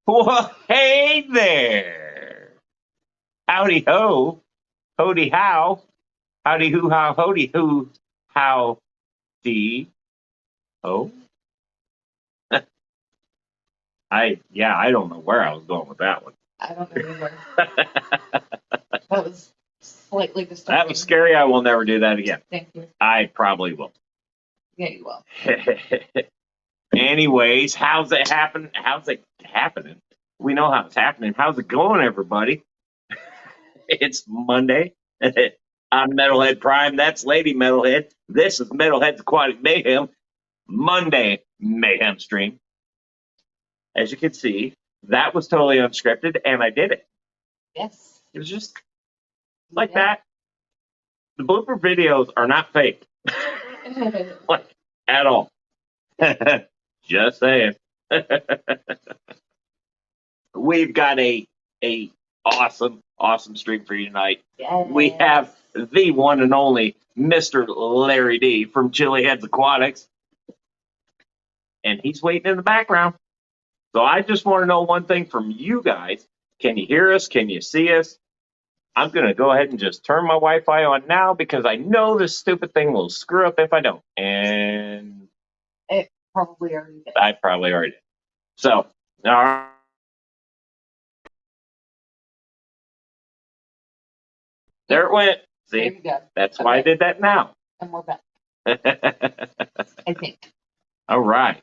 Well, hey there. Howdy ho. Hody how. Howdy hoo how. Hody hoo how. Dee ho. I don't know where I was going with that one. I don't know either. That was slightly disturbing. That was scary. I will never do that again. Thank you. I probably will. Yeah, you will. Anyways, how's it happen? How's it happening? We know how it's happening. How's it going, everybody? It's Monday. I'm Metalhead Prime. That's Lady Metalhead. This is Metalhead's Aquatic Mayhem Monday Mayhem stream. As you can see, that was totally unscripted, and I did it. Yes. It was just like that. The blooper videos are not fake, like at all. Just saying. We've got a awesome stream for you tonight. Yes. We have the one and only Mr. Larry D from Chiliheads Aquatics, and he's waiting in the background. So I just want to know one thing from you guys. Can you hear us? Can you see us? I'm going to go ahead and just turn my Wi-Fi on now because I know this stupid thing will screw up if I don't. And it probably already did. I probably already did. So, all right. There it went. See, there you go. That's why I did that now. And we're back. I think. All right.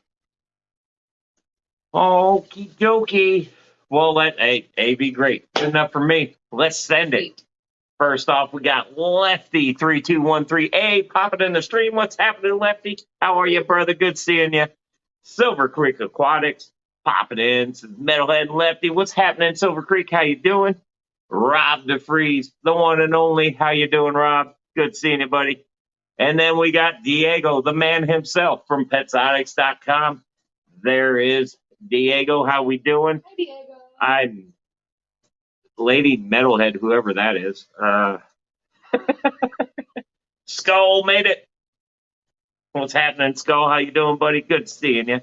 Okie dokie. Well, let A be great. Good enough for me. Let's send it. First off, we got Lefty3213A popping in the stream. What's happening, Lefty? How are you, brother? Good seeing you. Silver Creek Aquatics popping in. Metalhead Lefty. What's happening, Silver Creek? How you doing? Rob DeFreeze, the one and only. How you doing, Rob? Good seeing you, buddy. And then we got Diego, the man himself from PetSotics.com. There is Diego. How we doing? Hi, Diego. I'm Lady Metalhead, whoever that is. Skull made it. What's happening, Skull? How you doing, buddy? Good seeing you.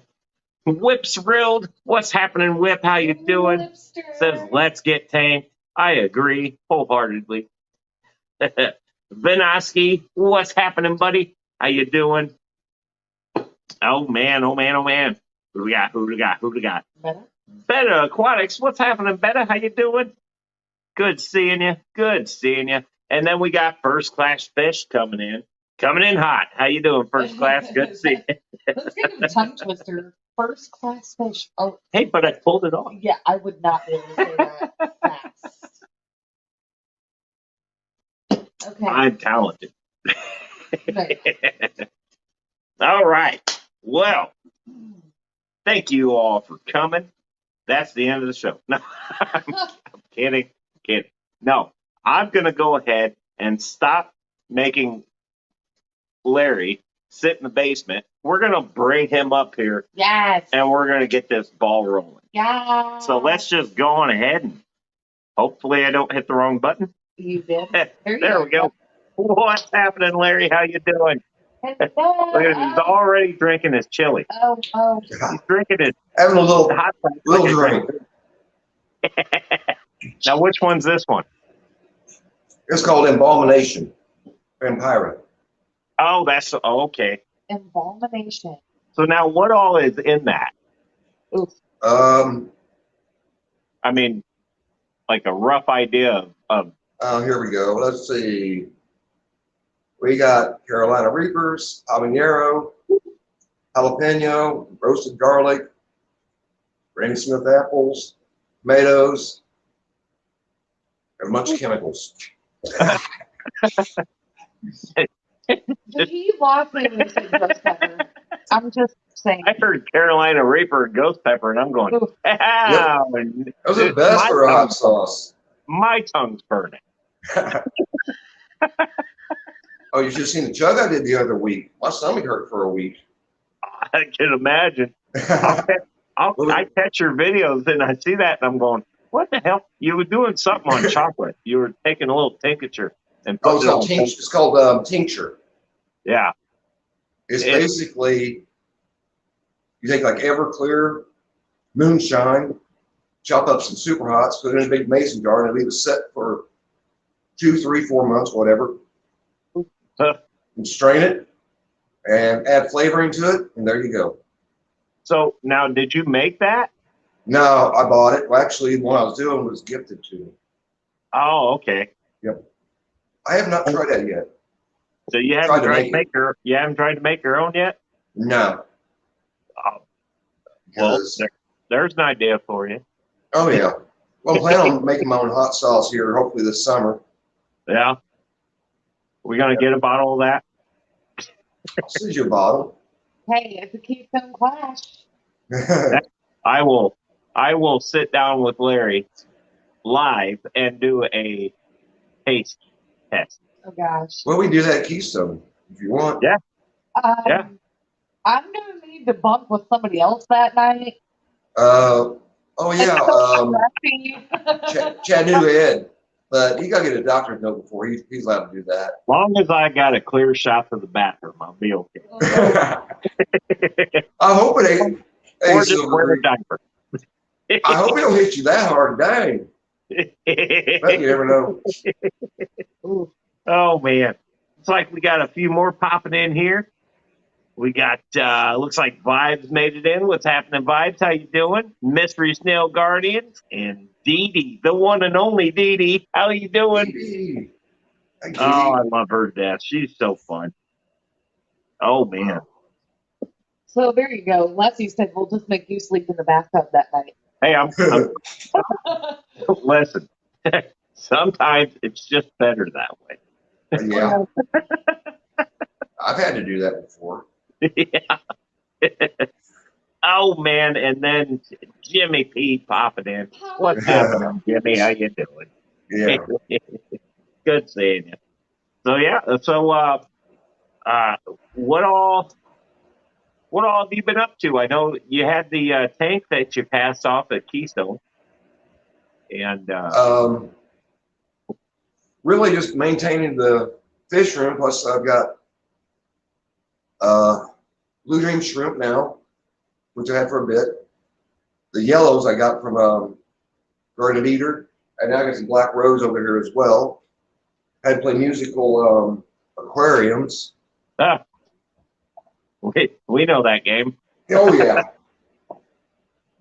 Whip's Rilled. What's happening, Whip? How you doing? Whipster. Says, let's get tanked. I agree wholeheartedly. Vinoski, what's happening, buddy? How you doing? Oh, man. Who do we got? Better? Betta Aquatics, what's happening, Betta? How you doing? Good seeing you. And then we got First Class Fish coming in hot. How you doing, First Class? Good to see you. Let's get a tongue twister. First Class Fish. Oh, Hey, but I pulled it off. yeah, I would not be able to say that fast. Okay. I'm talented. Right. All right. Well, thank you all for coming. That's the end of the show. No, I'm kidding. No, I'm going to go ahead and stop making Larry sit in the basement. We're going to bring him up here. Yes. And we're going to get this ball rolling. Yeah. So let's just go on ahead and hopefully I don't hit the wrong button. You did. There we go. What's happening, Larry? How you doing? Hello. Look at him. He's already drinking his chili. Oh. He's drinking his Having a little hot drink. Now, which one's this one? It's called Embalmination. Vampire. Oh, that's okay. Embalmination. So now, what all is in that? Oof. I mean, like a rough idea of. Here we go. Let's see. We got Carolina Reapers, habanero, jalapeno, roasted garlic, Granny Smith apples, tomatoes, and a bunch of chemicals. Did he lost me when he said ghost pepper? I'm just saying. I heard Carolina Reaper and Ghost Pepper, and I'm going, Oof. wow. Those are the best for a hot sauce. My tongue's burning. Oh, you should have seen the chug I did the other week. My stomach hurt for a week. I can imagine. I catch your videos and I see that and I'm going, what the hell? You were doing something on chocolate. You were taking a little tincture and putting it on. It's called tincture. Yeah. It's basically, you take like Everclear, moonshine, chop up some super hots, put it in a big mason jar, and leave it set for 2, 3, 4 months, whatever. And strain it and add flavoring to it, and there you go. So now, did you make that? No, I bought it. Well, actually, the one I was doing was gifted to me. Oh, okay. Yep. I have not tried that yet. So you haven't tried to make your own yet? No. Oh, well, there's an idea for you. Oh yeah. Well, I'm planning on making my own hot sauce here, hopefully this summer. Yeah. We're gonna get a bottle of that. I'll send you a bottle. Hey, it's a Keystone Clash. I will sit down with Larry live and do a taste test. Oh gosh. Well, we can do that at Keystone if you want. Yeah. Yeah. I'm gonna need to bump with somebody else that night. Oh yeah. Chad knew Ed, but he gotta get a doctor's note before he's allowed to do that. As long as I got a clear shot to the bathroom, I'll be okay. I hope it ain't. Hey, Or just wear a diaper. I hope it don't hit you that hard, dang. But you never know. Oh man, it's like we got a few more popping in here. We got looks like Vibes made it in. What's happening, Vibes? How you doing? Mystery Snail Guardians and Dee Dee, the one and only Dee Dee. How you doing? Oh, I love her to death. She's so fun. Oh man. So there you go. Leslie said we'll just make you sleep in the bathtub that night. Hey, I'm listen. Sometimes it's just better that way. Yeah. I've had to do that before. Yeah. Oh man, and then Jimmy P popping in. What's happening, Jimmy? How you doing? Yeah. Good seeing you. So yeah, what all have you been up to? I know you had the tank that you passed off at Keystone, and really just maintaining the fish room. Plus, I've got blue dream shrimp now, which I had for a bit. The yellows I got from Garden Eater, and now I got some black rose over here as well. I had to play musical aquariums. We know that game. Oh yeah.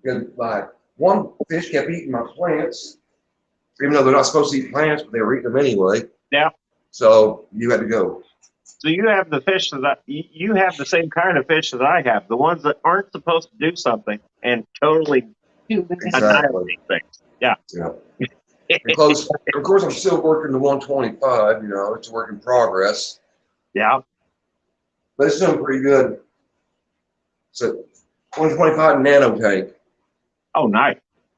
Because my one fish kept eating my plants, even though they're not supposed to eat plants, but they were eating them anyway. Yeah. So you had to go. So you have the fish you have the same kind of fish that I have, the ones that aren't supposed to do something and totally annihilate things. Yeah. Yeah. Of course, I'm still working the 125. You know, it's a work in progress. Yeah. But it's doing pretty good. So 125 nano tank. Oh, nice.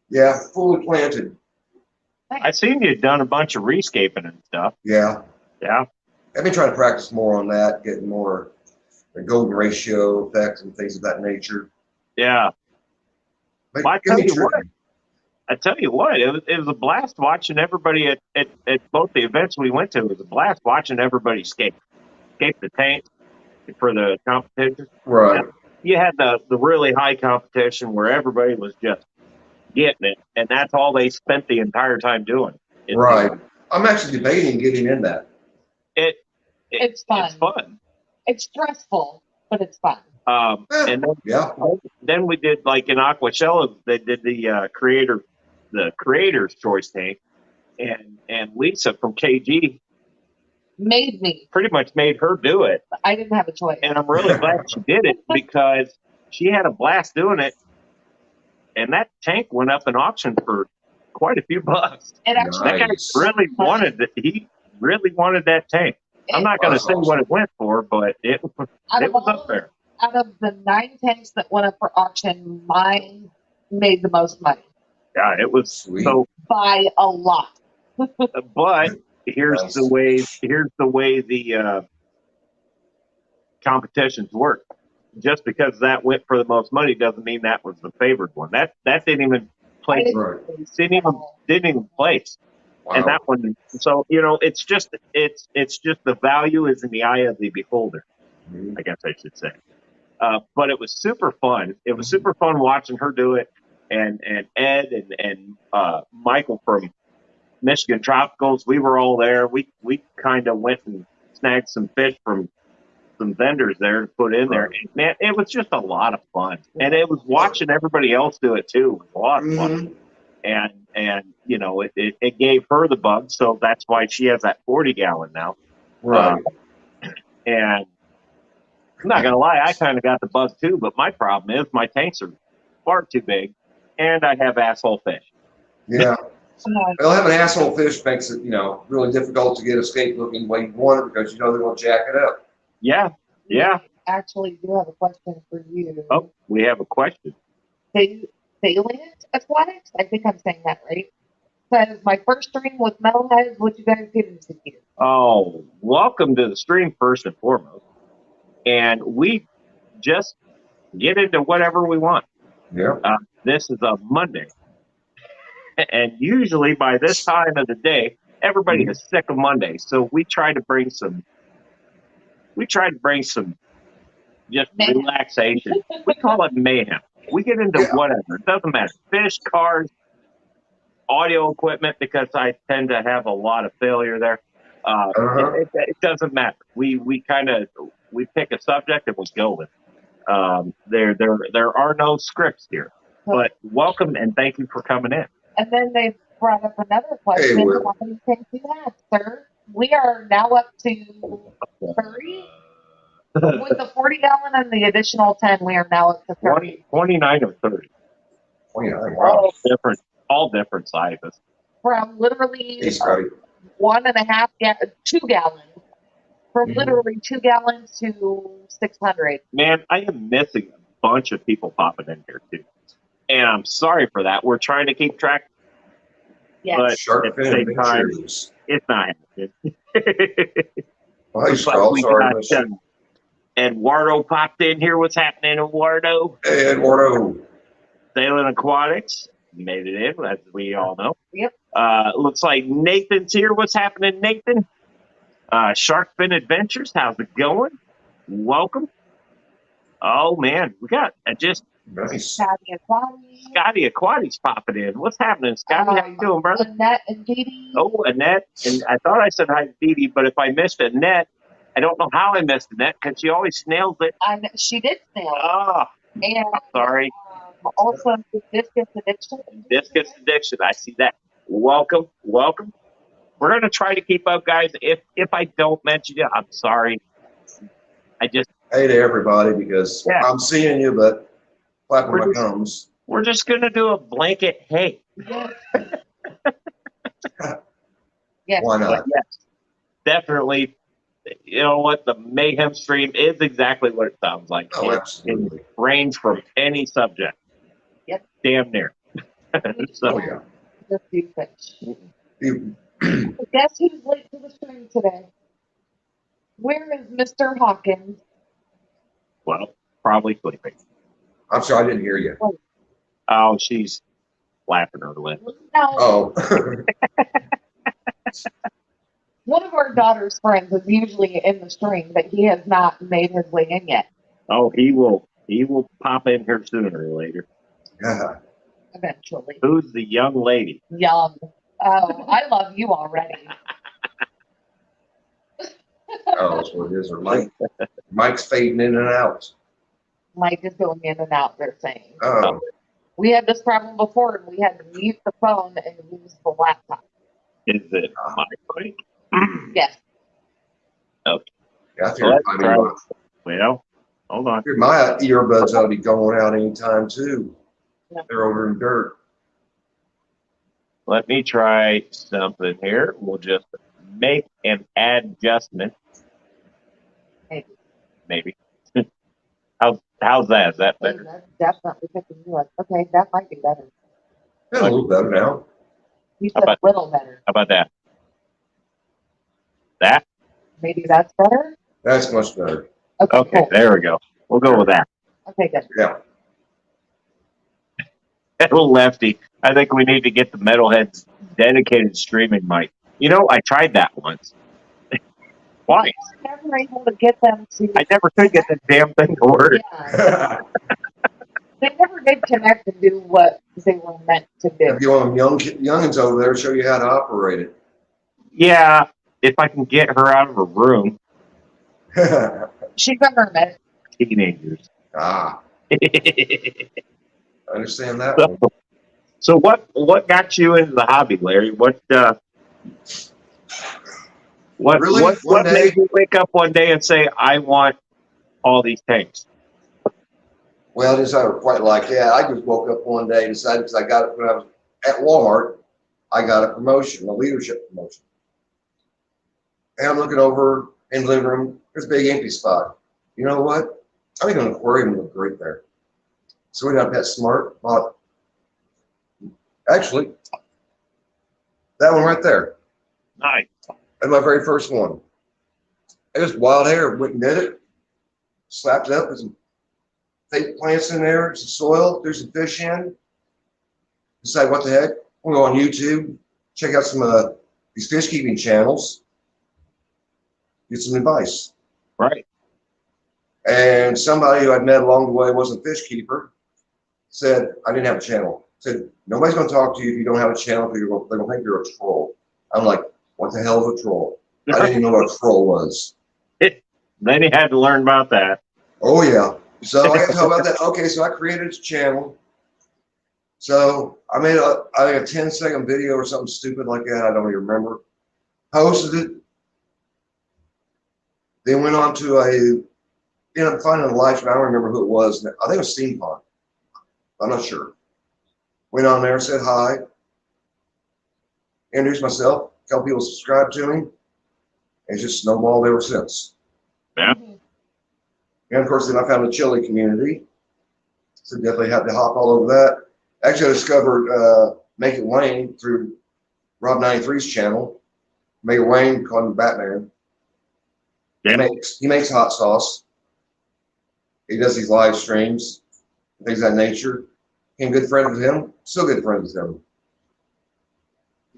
Yeah, fully planted. I seen you'd done a bunch of rescaping and stuff. Yeah. Yeah. I've been trying to practice more on that, getting more the golden ratio effects and things of that nature. Yeah. But well, I tell you what, it was a blast watching everybody at both the events we went to. It was a blast watching everybody escape the tank for the competition. Right. You had the really high competition where everybody was just getting it, and that's all they spent the entire time doing. Right. I'm actually debating getting in that. It's fun. It's fun. It's stressful, but it's fun. And then we did, like in Aquashella, they did the creator's choice tank, and Lisa from KG pretty much made her do it. I didn't have a choice. And I'm really glad she did it because she had a blast doing it. And that tank went up in auction for quite a few bucks. It actually, that guy really wanted it. He really wanted that tank. I'm not going to say what it went for, but it was up there. Out of the 9 tanks that went up for auction, mine made the most money. Yeah, it was sweet. So by a lot. But here's the way the competitions work. Just because that went for the most money doesn't mean that was the favored one. That didn't even place. Didn't even place. Wow. And that one. So it's just the value is in the eye of the beholder. I guess I should say. But it was super fun. It was super fun watching her do it. and Ed and Michael from Michigan Tropicals. We were all there. We kind of went and snagged some fish from some vendors there to put in there. And, man, it was just a lot of fun, and it was watching everybody else do it too. It was a lot of fun, and you know, it gave her the bug, so that's why she has that 40-gallon now. Right. And I'm not gonna lie, I kind of got the bug too, but my problem is my tanks are far too big, and I have asshole fish. Yeah. Well, having asshole fish makes it, you know, really difficult to get escape looking the way you want it because you know they're going to jack it up. Yeah. We actually do have a question for you. Oh, we have a question. Salient Aquatics, I think I'm saying that right. Says my first stream with Metalheads. What you guys get into here? Oh, welcome to the stream first and foremost, and we just get into whatever we want. Yeah. This is a Monday. And usually by this time of the day, everybody is sick of Monday. So we try to bring some just relaxation. We call it mayhem. We get into whatever. It doesn't matter. Fish, cars, audio equipment, because I tend to have a lot of failure there. It doesn't matter. We pick a subject and we go with it. There are no scripts here. But welcome and thank you for coming in. And then they brought up another question. Hey, How many tanks you have, sir? We are now up to 30. With the 40-gallon and the additional 10, we are now up to 30. 29 or 30. 29, wow. All different sizes. From literally Hey, Scotty. 2 gallons. From literally 2 gallons to 600. Man, I am missing a bunch of people popping in here too. And I'm sorry for that. We're trying to keep track. Yes. But Shark at the fin same time, adventures. it's not happening. Well, hey, Looks like Skull, we sorry, got, miss you. Eduardo popped in here. What's happening, Eduardo? Hey, Eduardo. Sailing Aquatics. Made it in, as we all know. Yep. Looks like Nathan's here. What's happening, Nathan? Shark Fin Adventures. How's it going? Welcome. Oh, man. We got just Nice. Scotty Aquatics popping in. What's happening, Scotty? How you doing, brother? Annette and Dee. Oh, Annette. And I thought I said hi to Dee Dee, but if I missed Annette, I don't know how I missed Annette because she always snails it. She did snail. Oh, And sorry. also Discus Addiction. Discus Addiction. I see that. Welcome. We're going to try to keep up, guys. If I don't mention you, I'm sorry. Hey to everybody because I'm seeing you, but flapping my gums. We're just going to do a blanket hey. Yes. Why not? Yes, definitely. You know what? The Mayhem stream is exactly what it sounds like. Oh, absolutely. It range from any subject. Yep. Damn near. So, Oh, yeah. Just do fish. You- Guess who's late to the stream today? Where is Mr. Hawkins? well, probably sleeping. I'm sorry, I didn't hear you. Oh, she's flapping her lips. No. Oh. One of our daughter's friends is usually in the stream, but he has not made his way in yet. Oh, he will pop in here sooner or later. Yeah. Eventually. Who's the young lady? Young. Oh, I love you already. Oh, that's what it is. Or Mike's fading in and out. Mike is going in and out, they're saying. Oh. We had this problem before, and we had to mute the phone and use the laptop. Is it my mic? Yes. Okay. Yeah, I So figured, let's try. Well, hold on. my earbuds ought to be going out anytime, too. Yeah. They're over in dirt. Let me try something here. We'll just make an adjustment. Maybe. How's that? Is that better? That's definitely picking you up. Okay, that might be better. Yeah, a little better now. You said a little better. How about that? That? Maybe that's better? That's much better. Okay, Cool. there we go. We'll go with that. Okay, good. Yeah. Little Lefty. I think we need to get the Metalhead's dedicated streaming mic. You know, I tried that once. Why? We were never able to get them to. I never could get the damn thing to work. Yeah. they never did connect and do what they were meant to do. If you want them youngins over there, show you how to operate it. Yeah, if I can get her out of her room. She's a hermit. Teenagers. I understand that one. So what got you into the hobby, Larry? What Really? what One day- made you wake up one day and say, I want all these tanks? Well, just I quite like that. I just woke up one day and decided, because I got it when I was at Walmart, I got a promotion, a leadership promotion. And I'm looking over in the living room, there's a big empty spot. You know what? I think an aquarium would look great there. So we got that smart, bought, actually, that one right there. Nice. That's my very first one. It was wild hair, went and did it, slapped it up with some fake plants in there, some soil, threw some fish in. Decide what the heck. We'll go on YouTube, check out some of these fish keeping channels, get some advice. Right. And somebody who I'd met along the way wasn't a fish keeper, said I didn't have a channel. Said nobody's going to talk to you if you don't have a channel because they're going to think you're a troll. I'm like, what the hell is a troll? I didn't even know what a troll was. Then you had to learn about that. Oh yeah. So I got to talk about that. Okay, so I created a channel. So I made I think a 10-second video or something stupid like that. I don't even remember. Posted it. Then went on to finding a live stream. I don't remember who it was. I think it was Steampunk. I'm not sure. Went on there, said hi, introduced myself, a couple people subscribed to me, and it's just snowballed ever since. Yeah. And of course, then I found the chili community, so definitely had to hop all over that. Actually, I discovered Make It Wayne through Rob 93's channel. Make It Wayne, called him Batman. Yeah. He makes hot sauce. He does these live streams, things of that nature. Became good friends with him. Still good friends with him.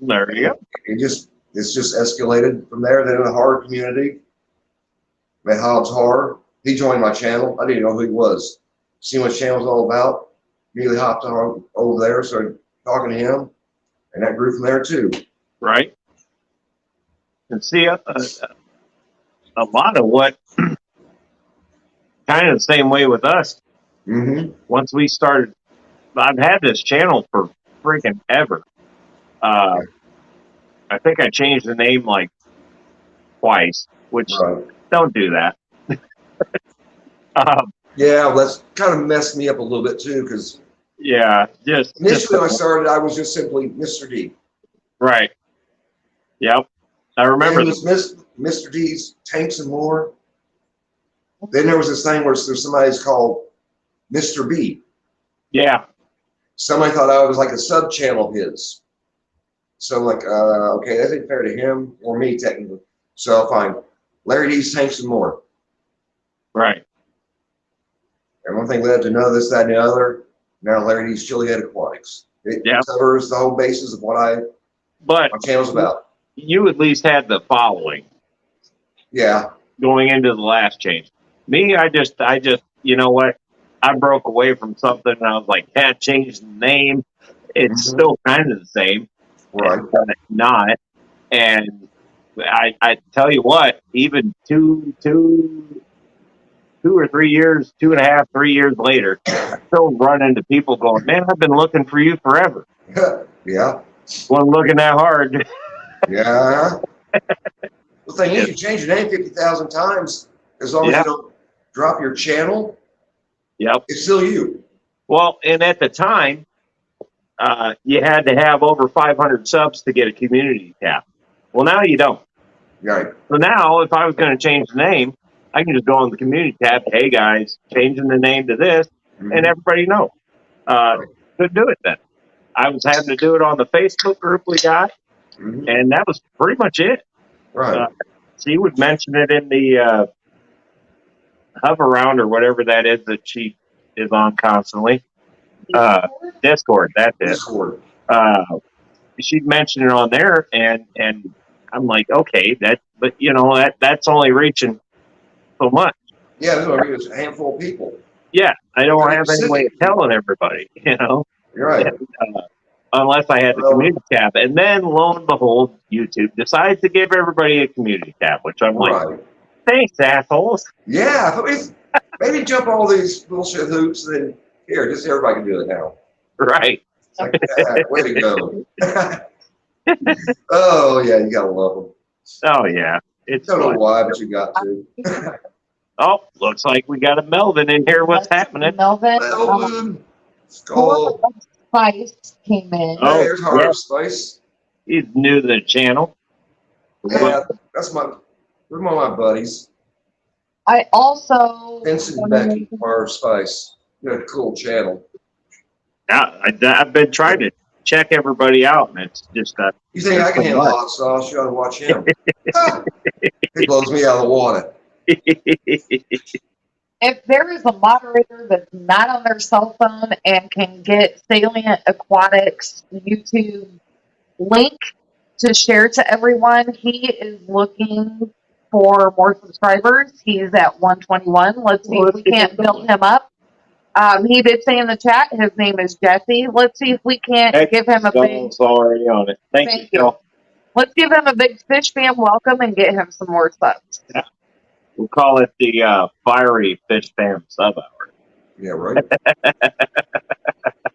There you go. It's just escalated from there. Then in the horror community, met Hobbs Horror. He joined my channel. I didn't know who he was. See what his channel was all about. Immediately hopped on over there, started talking to him, and that grew from there too. Right. And see, a lot of what kind of the same way with us. Mm-hmm. Once we started, I've had this channel for freaking ever. I think I changed the name like twice, which Right. don't do that. Yeah, well, that's kind of messed me up a little bit too, because Yeah, just initially when I started, I was just simply Mr. D. right. Yep, I remember. And it was Mr. D's Tanks and More. Then there was this thing where there's somebody's called Mr. B. Yeah, Somebody thought I was like a sub channel of his. So I'm like, okay, that ain't fair to him or me technically. So fine, Larry D's Tanks and More. right. And one thing led to another, this, that, and the other. Now Larry D's Chili Head Aquatics. It Yeah. covers the whole basis of what But my channel's about. you at least had the following Yeah. going into the last change. Me, I just, you know what? I broke away from something and I was like, can't change the name. It's Mhm. still kind of the same. Right. But not. And I tell you what, even two or 3 years, 2.5, 3 years later, I still run into people going, man, I've been looking for you forever. Yeah. Wasn't looking that hard. Yeah. The thing is, you change your name 50,000 times, as long as Yeah. you don't drop your channel, Yep. it's still you. Well, and at the time, you had to have over 500 subs to get a community tab. Well, now you don't. Right. So now, if I was going to change the name, I can just go on the community tab. Hey guys, changing the name to this, and everybody knows. Couldn't do it then. I was having to do it on the Facebook group we got, Mhm. and that was pretty much it. Right. She would mention it in the hover around or whatever that is that she is on constantly. Discord, that's it. Discord. She'd mention it on there, and I'm like, okay, but you know that's only reaching so much. Yeah, there's a handful of people. Yeah, I don't have any way Specific of telling everybody, you know, You're right. unless I had the Well- community tab. And then, lo and behold, YouTube decides to give everybody a community tab, which I'm like, Right. thanks, assholes. Yeah. I mean, maybe jump all these bullshit hoops, and then here, just everybody can do it now. Right. It's like, way to go. Oh yeah, you gotta love them. Oh, yeah. It's Don't know fun. why, but you got to. Oh, looks like we got a Melvin in here. What's happening? Melvin. Melvin, Paul Skull. Spice came in. Oh, Hey, there's Heart yeah. of Spice. He's new to the channel. Yeah, that's they're one of my buddies. I also. Vincent and Becky, Heart of Spice. You got a cool channel. I've been trying to check everybody out, and it's just You think I can handle hot sauce? You ought to watch him. He blows me out of the water. If there is a moderator that's not on their cell phone and can get Salient Aquatics YouTube link to share to everyone, he is looking for more subscribers. He's at 121. Let's see if we can't build him up. He did say in the chat his name is Jesse. Let's see if we can't give him a big. Skull's already on it. Thank you, Skull. Let's give him a big Fish Fam welcome and get him some more subs. Yeah. We'll call it the Fiery Fish Fam sub hour. Yeah, right.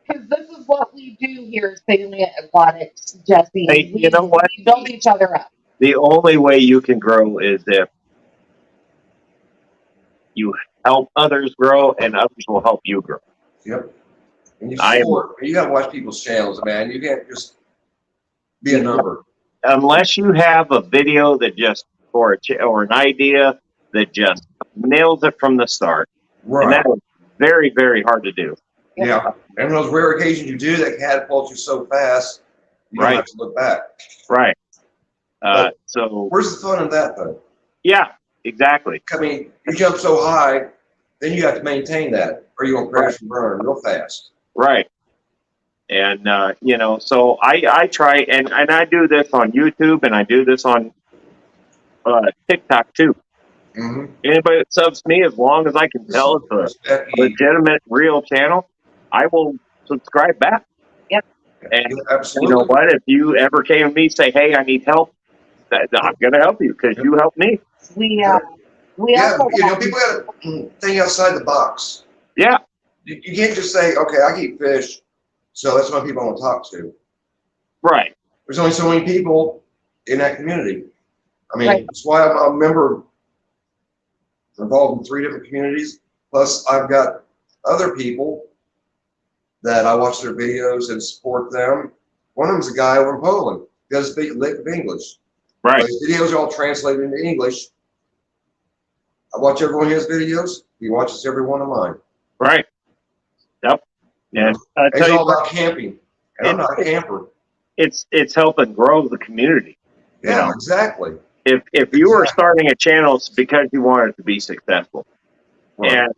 Because this is what we do here at Salient Aquatics, Jesse. Hey, you know what? We build each other up. The only way you can grow is if you help others grow, and others will help you grow. Yep. And you got to watch people's channels, man. You can't just be a number. Unless you have a video that just or an idea that just nails it from the start, and Right. that is very, very hard to do. Yeah. And those rare occasions you do that catapult you so fast, you don't have to look back. Right. So Where's the fun in that, though? yeah, exactly. I mean, you jump so high, then you have to maintain that, or you're going to crash and burn real fast. Right. And, you know, so I try, and I do this on YouTube, and I do this on TikTok, too. Mm-hmm. Anybody that subs me, as long as I can tell it's a legitimate, real channel, I will subscribe back. Yep. And Absolutely. you know what? If you ever came to me and say, hey, I need help, I'm going to help you because you helped me. We Yeah, also you know, people got to think outside the box. Yeah. You can't just say, okay, I keep fish, so that's what people I want to talk to. Right. There's only so many people in that community. I mean, Right. that's why I'm a member involved in 3 different communities. Plus, I've got other people that I watch their videos and support them. One of them is a guy over in Poland. He does a lick of English. Right. But his videos are all translated into English. I watch every one of his videos. He watches every one of mine. Right. Yep. And I It's tell you all what, about camping. And I'm not a camper. it's helping grow the community. Yeah, You know. exactly. If you are starting a channel, it's because you want it to be successful. Right. And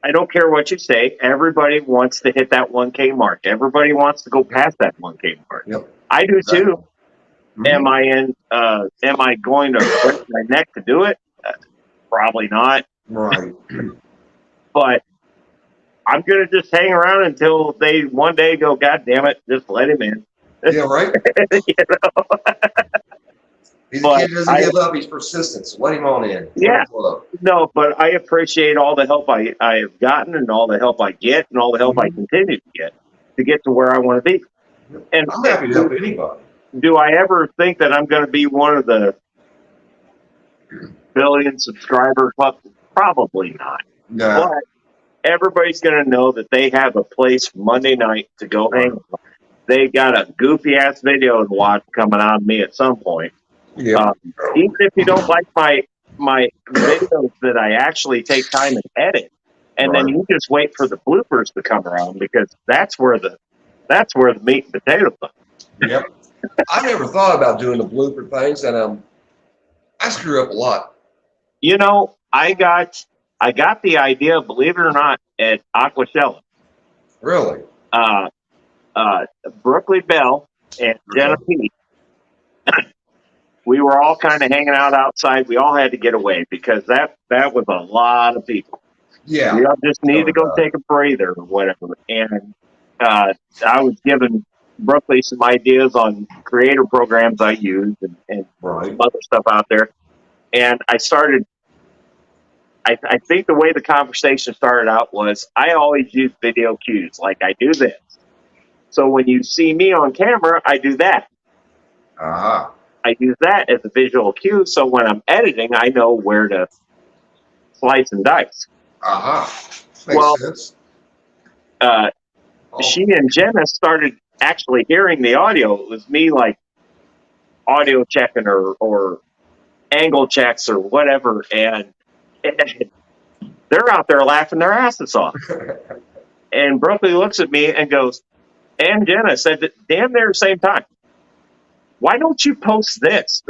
I don't care what you say. Everybody wants to hit that 1K mark. Everybody wants to go past that 1K mark. Yep. I do Exactly. too. Mhm. Am I going to break my neck to do it? Probably not. Right. But I'm going to just hang around until they one day go, God damn it, just let him in. Yeah, right? You know? He's But a kid doesn't give up. He's persistent. So let him on in. Yeah. Club. No, but I appreciate all the help I have gotten and all the help I get and all the help I continue to get to where I want to be. And I'm happy to help anybody. do I ever think that I'm going to be one of the billion subscriber club? Probably not. No. But everybody's going to know that they have a place Monday night to go hang out. They got a goofy ass video to watch coming on me at some point. Yeah. Even if you don't like my videos that I actually take time and edit, and then you just wait for the bloopers to come around because that's where the meat and potatoes are. Yep. I never thought about doing the blooper things, and I screw up a lot. You know, I got the idea, believe it or not, at Aquashella. Really? Brooklyn Bell and Jenna Pete. We were all kind of hanging out outside. We all had to get away because that was a lot of people. Yeah. You just need to go So, take a breather or whatever. And I was giving Brooklyn some ideas on creator programs I use and right. some other stuff out there. And I started, I think the way the conversation started out was I always use video cues. Like I do this. So when you see me on camera, I do that. Uh-huh. I use that as a visual cue. So when I'm editing, I know where to slice and dice. Uh-huh. Makes sense. She and Jenna started actually hearing the audio. It was me like audio checking or angle checks or whatever. And they're out there laughing their asses off. And Brooklyn looks at me and goes, and Jenna said that damn near the same time, why don't you post this?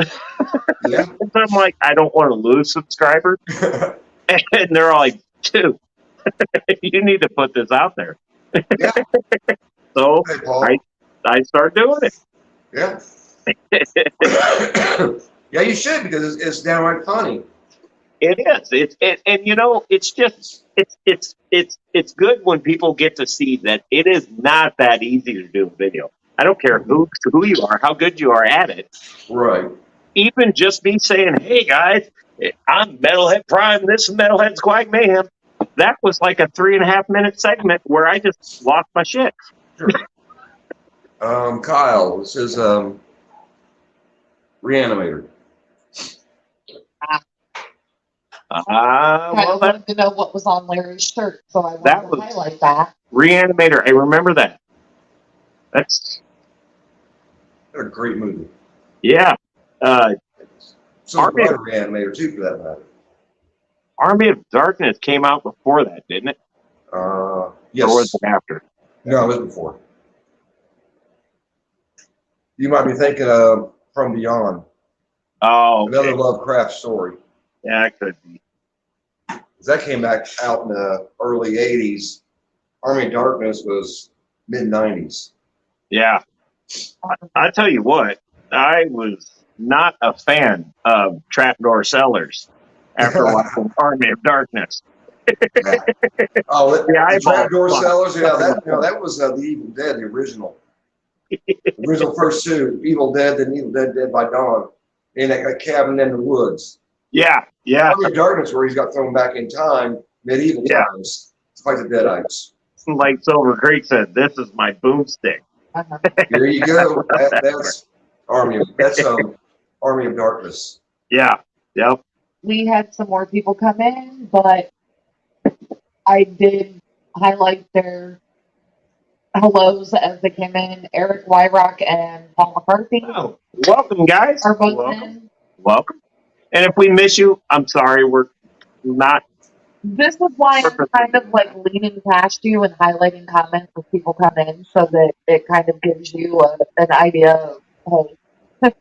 Yeah. And I'm like, I don't want to lose subscribers. And they're all like, dude, you need to put this out there. Yeah. So Hey, Paul. I start doing it. Yeah. Yeah, you should, because it's downright funny. It is. And you know, it's just it's good when people get to see that it is not that easy to do a video. I don't care who you are, how good you are at it. Right. Even just me saying, "Hey guys, I'm Metalhead Prime. This is Metalhead's Quiet Mayhem." That was like a 3.5 minute segment where I just lost my shit. Sure. Kyle, this is Reanimator. I Well, that wanted to know what was on Larry's shirt, so I That wanted to was- highlight that. Reanimator. I remember that. That's What a great movie. yeah. So Army- about Reanimator too, for that matter. Army of Darkness came out before that, didn't it? Yes. Or was it after? No, it was before. You might be thinking of From Beyond, Oh, okay. another Lovecraft story. Yeah, it could be. That came back out in the early 80s. Army of Darkness was mid-90s. Yeah. I tell you what, I was not a fan of Trapdoor Cellars after watching Army of Darkness. Yeah. Oh, The eyeball the Trapdoor spot. Sellers, yeah, that was the Evil Dead, the original. The original first two, Evil Dead, then Evil Dead, Dead by Dawn, in that cabin in the woods. Yeah, yeah. Army of Darkness, where he's got thrown back in time, medieval Yeah. times, to fight the Deadites. Like Silver Creek said, this is my boomstick. Uh-huh. Here you go. That's Army of Darkness. Yeah, yep. We had some more people come in, but I did highlight their hellos as they came in. Eric Wyrock and Paul McCarthy Oh, welcome, guys. are both Welcome. in. Welcome. And if we miss you, I'm sorry. We're not. This is why I'm kind of like leaning past you and highlighting comments as people come in, so that it kind of gives you an idea of, hey,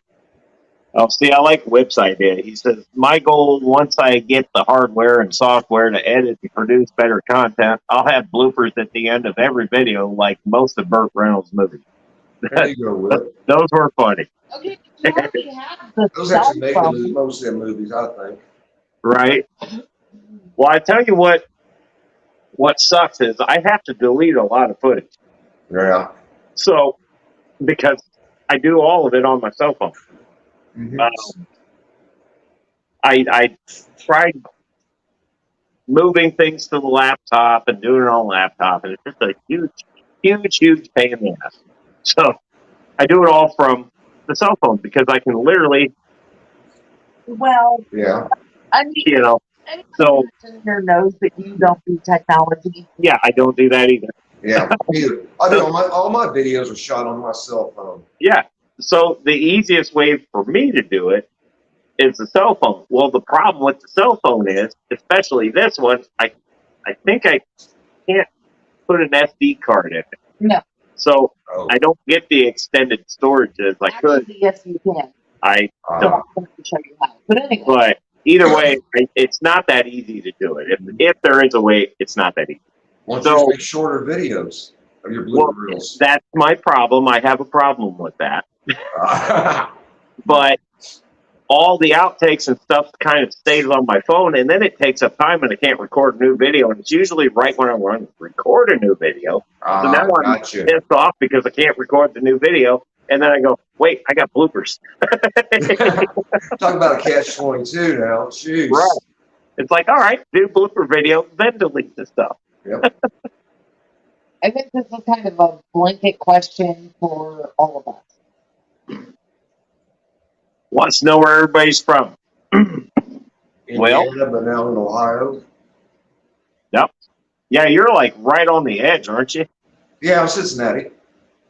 Oh, see, I like Whip's idea. He says, my goal, once I get the hardware and software to edit and produce better content, I'll have bloopers at the end of every video, like most of Burt Reynolds' movies. There you go, Whip. Those were funny, okay, you already have the Those cell actually make phone. most of them movies, I think. right? Well, I tell you what sucks is I have to delete a lot of footage. Yeah. So, because I do all of it on my cell phone. Mhm. I tried moving things to the laptop and doing it on the laptop, and it's just a huge pain in the ass. So I do it all from the cell phone because I can literally, Well, Yeah. I mean, you know, anyone so that's in here knows that you don't do technology. yeah, I don't do that either. Yeah. Either. I do all my videos are shot on my cell phone. Yeah. So the easiest way for me to do it is the cell phone. Well, the problem with the cell phone is, especially this one, I think I can't put an SD card in it. No. So Oh. I don't get the extended storage as I could. Actually, yes, you can. I So I'm going to show you how. But anyway, But either way, it's not that easy to do it. If there is a way, it's not that easy. Why don't So- you just make shorter videos of your blooper Well, reels? that's my problem. I have a problem with that. But all the outtakes and stuff kind of stays on my phone, and then it takes up time, and I can't record a new video. And it's usually right when I want to record a new video. So now I'm Gotcha. pissed off because I can't record the new video. And then I go, wait, I got bloopers. Talk about a catch-22 now. Jeez. Right. It's like, all right, do blooper video, then delete the stuff. Yep. I think this is kind of a blanket question for all of us. Wants to know where everybody's from. Well, Indiana, but now in Ohio. Yep. Yeah, you're like right on the edge, aren't you? Yeah, I'm Cincinnati.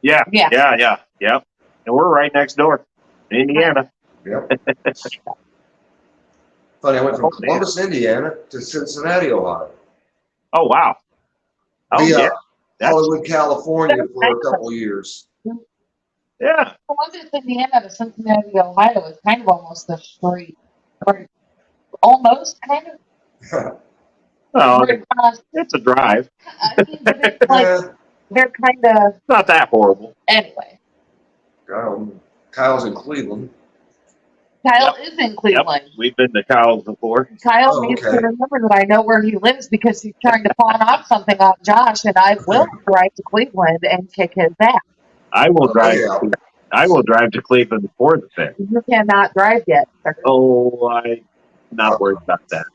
Yeah. Yeah. Yep. And we're right next door, Indiana. Yep. Funny, I went from Columbus, Indiana to Cincinnati, Ohio. Oh, wow. Oh, Via yeah. Hollywood, California for a couple years. Yeah. Columbus, Indiana to Cincinnati, Ohio is kind of almost a straight, or almost kind of. Well, We're not- it's a drive. I mean, but it's like Yeah. they're kind of It's not that horrible. anyway. Kyle's in Cleveland. Kyle is in Cleveland. Yep. We've been to Kyle's before. Kyle Oh, needs okay. to remember that I know where he lives because he's trying to pawn off something on Josh, and I will drive to Cleveland and kick his ass. I will Oh, drive. yeah. I will drive to Cleveland before the thing. You cannot drive yet, sir. Oh, I'm not worried about that.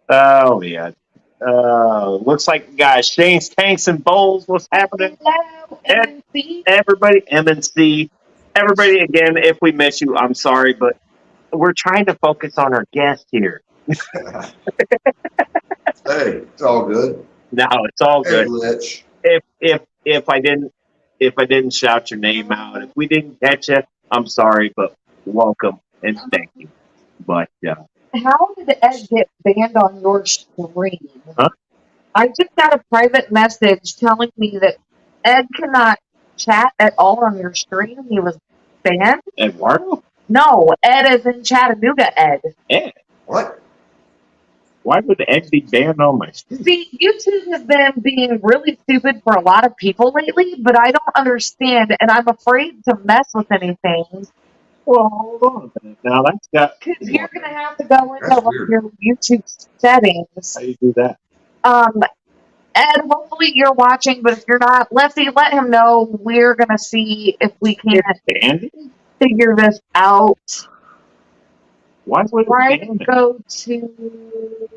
Oh, yeah. Looks like we got Shane's Tanks and Bowls. What's happening? Hello, MNC. Everybody, MNC. Everybody, again, if we miss you, I'm sorry, but we're trying to focus on our guest here. Hey, it's all good. No, it's all Hey, good. Lich. If I didn't shout your name out, if we didn't catch you, I'm sorry, but welcome and thank you. But How did Ed get banned on your stream? Huh? I just got a private message telling me that Ed cannot chat at all on your stream. He was banned. Eduardo, No, Ed is in Chattanooga, Ed. Ed, What? why would Ed be banned on my stream? See, YouTube has been being really stupid for a lot of people lately, but I don't understand, and I'm afraid to mess with anything. Well, hold on a minute. Now that's got. Because you're going to have to go into That's like, weird. your YouTube settings. How do you do that? Ed, hopefully you're watching, but if you're not, Lefty, let him know. We're going to see if we can Banned? figure this out. Why would Try it to ban it? go to...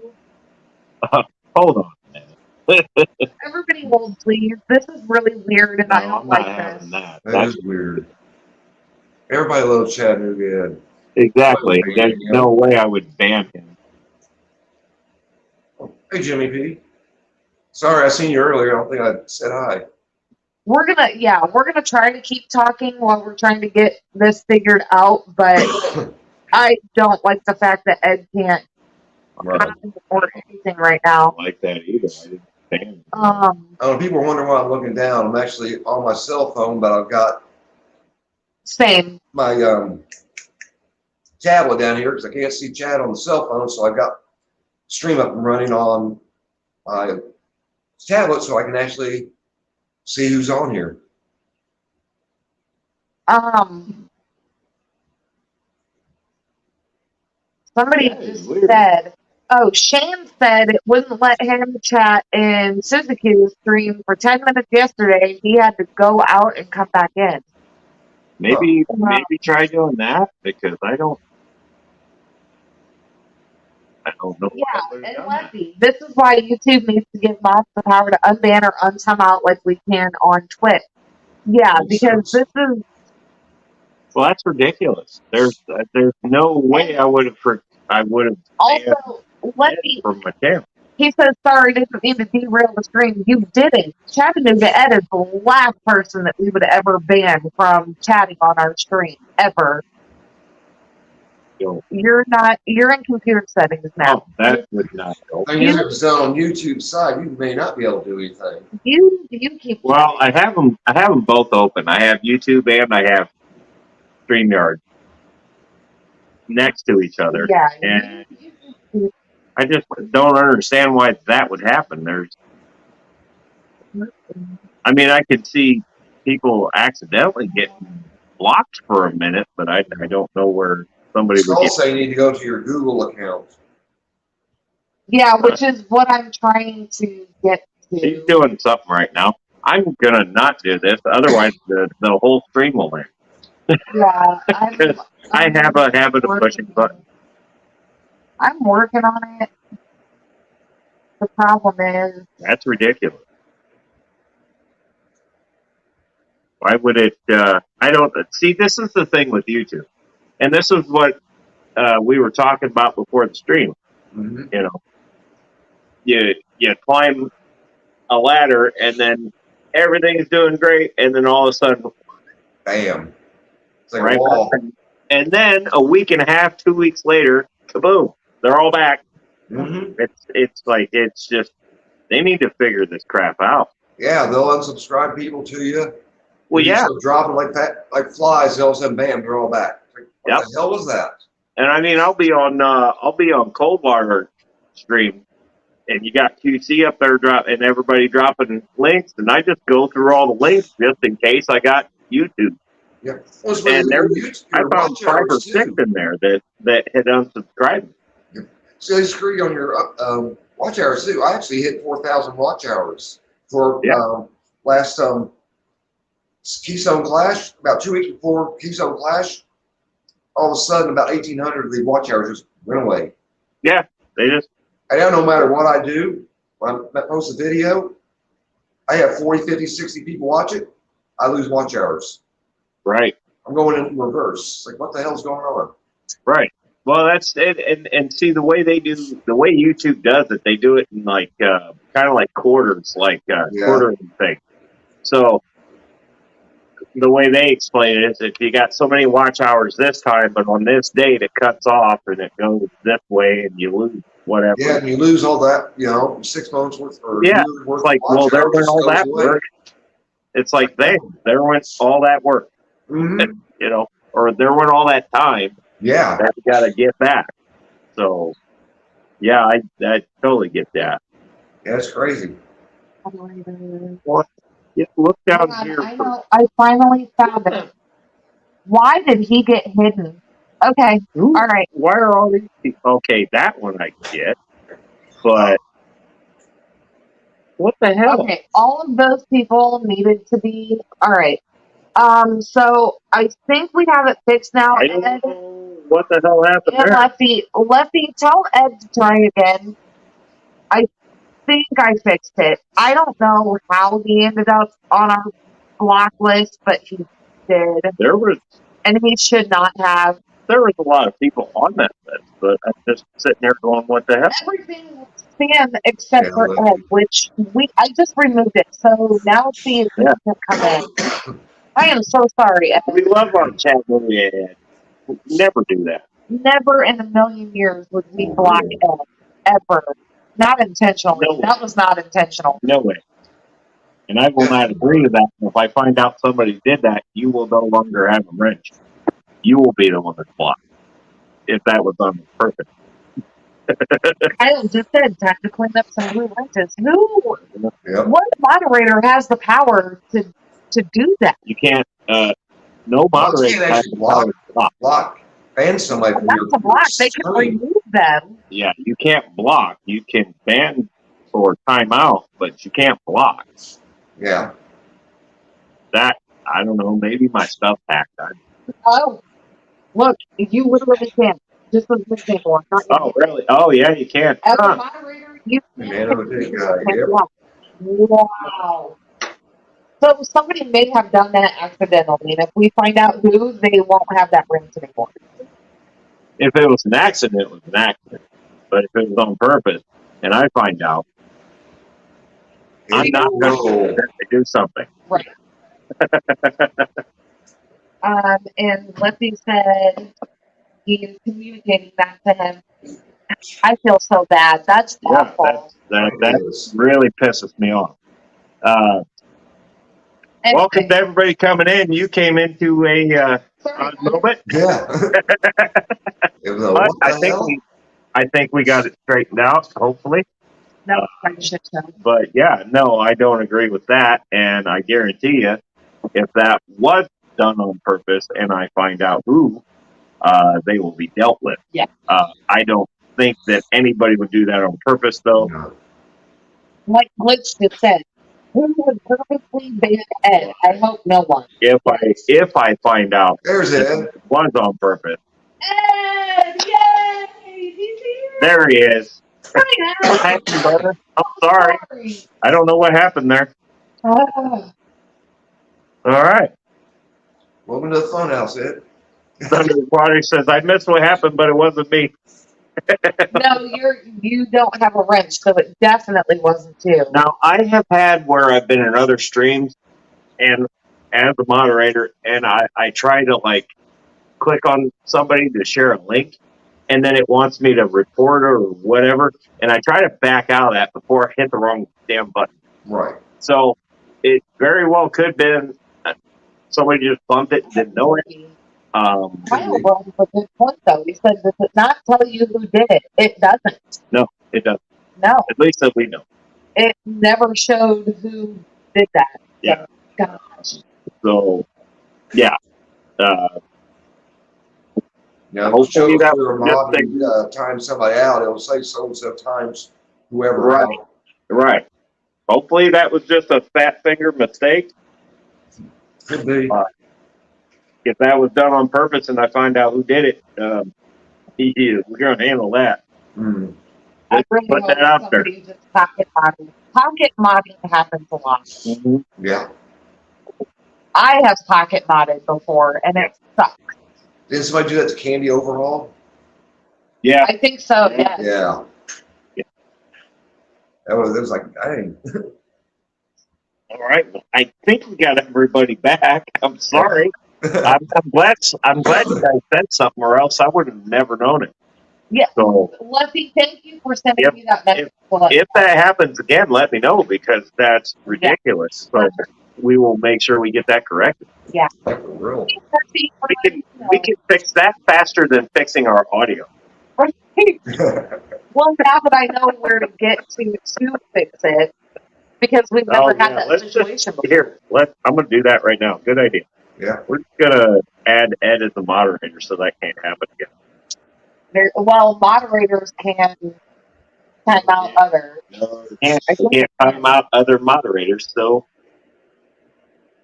Hold on a minute. Everybody hold, please. This is really weird, and No, I don't I'm like not having this. that. That That's is weird. Everybody loves Chattanooga Ed. exactly. Ban There's him. no way I would ban him. Hey, Jimmy P. Sorry, I seen you earlier. I don't think I said hi. We're gonna try to keep talking while we're trying to get this figured out, but I don't like the fact that Ed can't Right. comment or anything right now. I don't like that either. I didn't ban him. People are wondering why I'm looking down. I'm actually on my cell phone, but I've got Same. my tablet down here because I can't see chat on the cell phone. So I've got stream up and running on my tablet so I can actually see who's on here. Somebody That is just weird. said, Shane said it wouldn't let him chat in Suzuki's stream for 10 minutes yesterday. He had to go out and come back in. Maybe Wow. try doing that because I don't know. Yeah, why I would've and done that. Lefty, this is why YouTube needs to give mods the power to unban or untime out like we can on Twitch. Yeah, Makes because sense. this is Well, that's ridiculous. There's no way I would have also Lefty. from my channel. He says, sorry, didn't mean to derail the stream. You didn't. Chattanooga Ed is the last person that we would ever ban from chatting on our stream, ever. So, You're in computer settings now. oh, that would not help. I mean, if it was done on YouTube's side, you may not be able to do anything. You keep Well, I have them both open. I have YouTube and I have StreamYard next to each other. Yeah. And I just don't understand why that would happen. I mean, I could see people accidentally getting blocked for a minute, but I don't know where somebody would Skull get. say you need to go to your Google account. Yeah, which is what I'm trying to get She's to. doing something right now. I'm gonna not do this, otherwise the whole stream will end. Yeah, Because I have a habit of pushing buttons. I'm working on it. The problem is, That's ridiculous. Why would it? I don't see. This is the thing with YouTube, and this is what we were talking about before the stream. Mm-hmm. You know, you climb a ladder, and then everything's doing great, and then all of a sudden, Bam. It's like right a wall. back. And then a week and a half, 2 weeks later, kaboom! They're all back. Mm-hmm. It's like it's just they need to figure this crap out. Yeah, they'll unsubscribe people to you. Well, yeah. They'll drop them like that, like flies. All of a sudden, bam, they're all back. Like, what Yep. the hell was that? And I mean, I'll be on Coldwater stream, and you got QC up there and everybody dropping links, and I just go through all the links just in case I got YouTube. Yeah. Well, it's And there, I your found watch 5 or hours, 6 too. in there that had unsubscribed. So they screw you on your watch hours too. I actually hit 4,000 watch hours for Yeah. last Keystone Clash. About 2 weeks before Keystone Clash, all of a sudden about 1,800 of the watch hours just went away. Yeah, they just And now no matter what I do, when I post a video, I have 40, 50, 60 people watch it. I lose watch hours. right. I'm going in reverse. It's like, what the hell's going on? Right. Well, that's it, and see the way YouTube does it. They do it in like kind of like quarters, like quartering thing. So the way they explain it is, if you got so many watch hours this time, but on this date it cuts off and it goes this way, and you lose whatever. Yeah, and you lose all that, 6 months worth or Yeah. years worth It's like, of watch well, there hours went all goes that away. work. It's like there went all that work, Mm-hmm. or there went all that time. Yeah. That you got to get back. So, yeah, I totally get that. Yeah, it's crazy. Well, look down God, here. I know. I finally found it. Why did he get hidden? Okay, Ooh, all right. why are all these people? Okay, that one I get. But what the hell? Okay, all of those people needed to be all right. So I think we have it fixed now. I don't Ed know what the hell happened and there. Lefty, tell Ed to try again. I think I fixed it. I don't know how he ended up on our block list, but he did, There was and he should not have. a lot of people on that list, but I'm just sitting there going, what the hell? Everything was Sam except Yeah, for Lefty. Ed, which I just removed it. So now see if he Yeah. can come in. I am so sorry, Ed. We love our chat movie ahead. Never do that. Never in a million years would we block Ed, ever. Not intentionally. No. That was not intentional. No way. And I will not agree to that. If I find out somebody did that, you will no longer have a wrench. You will be the one that's blocked. If that was on purpose. Kyle just said time to clean up some blue wrenches. Who? Yep. What moderator has the power to do that? You can't, no moderator can't has actually the power to block. Block. Ban somebody from Not your to block. They can screen. remove them. Yeah, you can't block. You can ban or time out, but you can't block. Yeah. That, I don't know, maybe my stuff hacked. Oh, look, you literally can. Just as an example. I'm not Oh, really? Oh, yeah, you can. As a Huh. moderator, you Man, can. it would take, yep. Wow. So somebody may have done that accidentally, and if we find out who, they won't have that wrench anymore. If it was an accident, it was an accident. But if it was on purpose, and I find out, I'm not going to do something. Right. And Lefty said he is communicating that to him. I feel so bad. That's Yeah, awful. that really pisses me off. Anyway, Welcome to everybody coming in. You came into a sorry, moment, Yeah. It was a, but what the hell? I think we got it straightened out. Hopefully. no, I should know. But yeah, no, I don't agree with that, and I guarantee you, If that was done on purpose and I find out who, they will be dealt with. Yeah. I don't think that anybody would do that on purpose, though. No. Like Glitch just said, who would purposely ban Ed? I hope no one. If I find out There's that Ed. it was on purpose, Ed! Yay! He's here! there he is. Hi, What Ed. happened, brother? I'm sorry. Sorry. I don't know what happened there. Oh, All right. Welcome to the fun house, Ed. Thunder Aquatic says, I missed what happened, but it wasn't me. no, you don't have a wrench, so it definitely wasn't you. Now, I have had where I've been in other streams and as a moderator, and I try to like click on somebody to share a link, and then it wants me to report or whatever, and I try to back out of that before I hit the wrong damn button. Right. So it very well could have been somebody just bumped it and didn't know it. Kyle brought up a good point, though. He said, does it not tell you who did it? It doesn't. No, it doesn't. No, At least that we know. it never showed who did that. Yeah. Gosh. So, yeah. Now, if Hopefully it shows that you're a was mod just and time somebody out, it'll say so-and-so times whoever Right. out. Right. Hopefully that was just a fat finger mistake. Could be. If that was done on purpose and I find out who did it, we're going to handle that. Mm. I really Put hope that out there. somebody just pocket modding. Pocket modding happens a lot. Mm-hmm. Yeah. I have pocket modded before, and it sucks. Didn't somebody do that to Candy Overhaul? Yeah. I think so, yes. Yeah. Yeah. That was like, dang. All right. I think we got everybody back. I'm sorry. I'm glad you guys said something, or else I would have never known it. Yeah. So Lucy, thank you for sending If- me that message. if that happens again, let me know, because that's ridiculous. So we will make sure we get that corrected. For real. We can fix that faster than fixing our audio. Well, now that I know where to get to fix it, because we've never had that Let's situation before. Here, I'm going to do that right now. Good idea. Yeah. We're just going to add Ed as the moderator so that can't happen again. Well, moderators can time out others. No, you can't time out other moderators, so.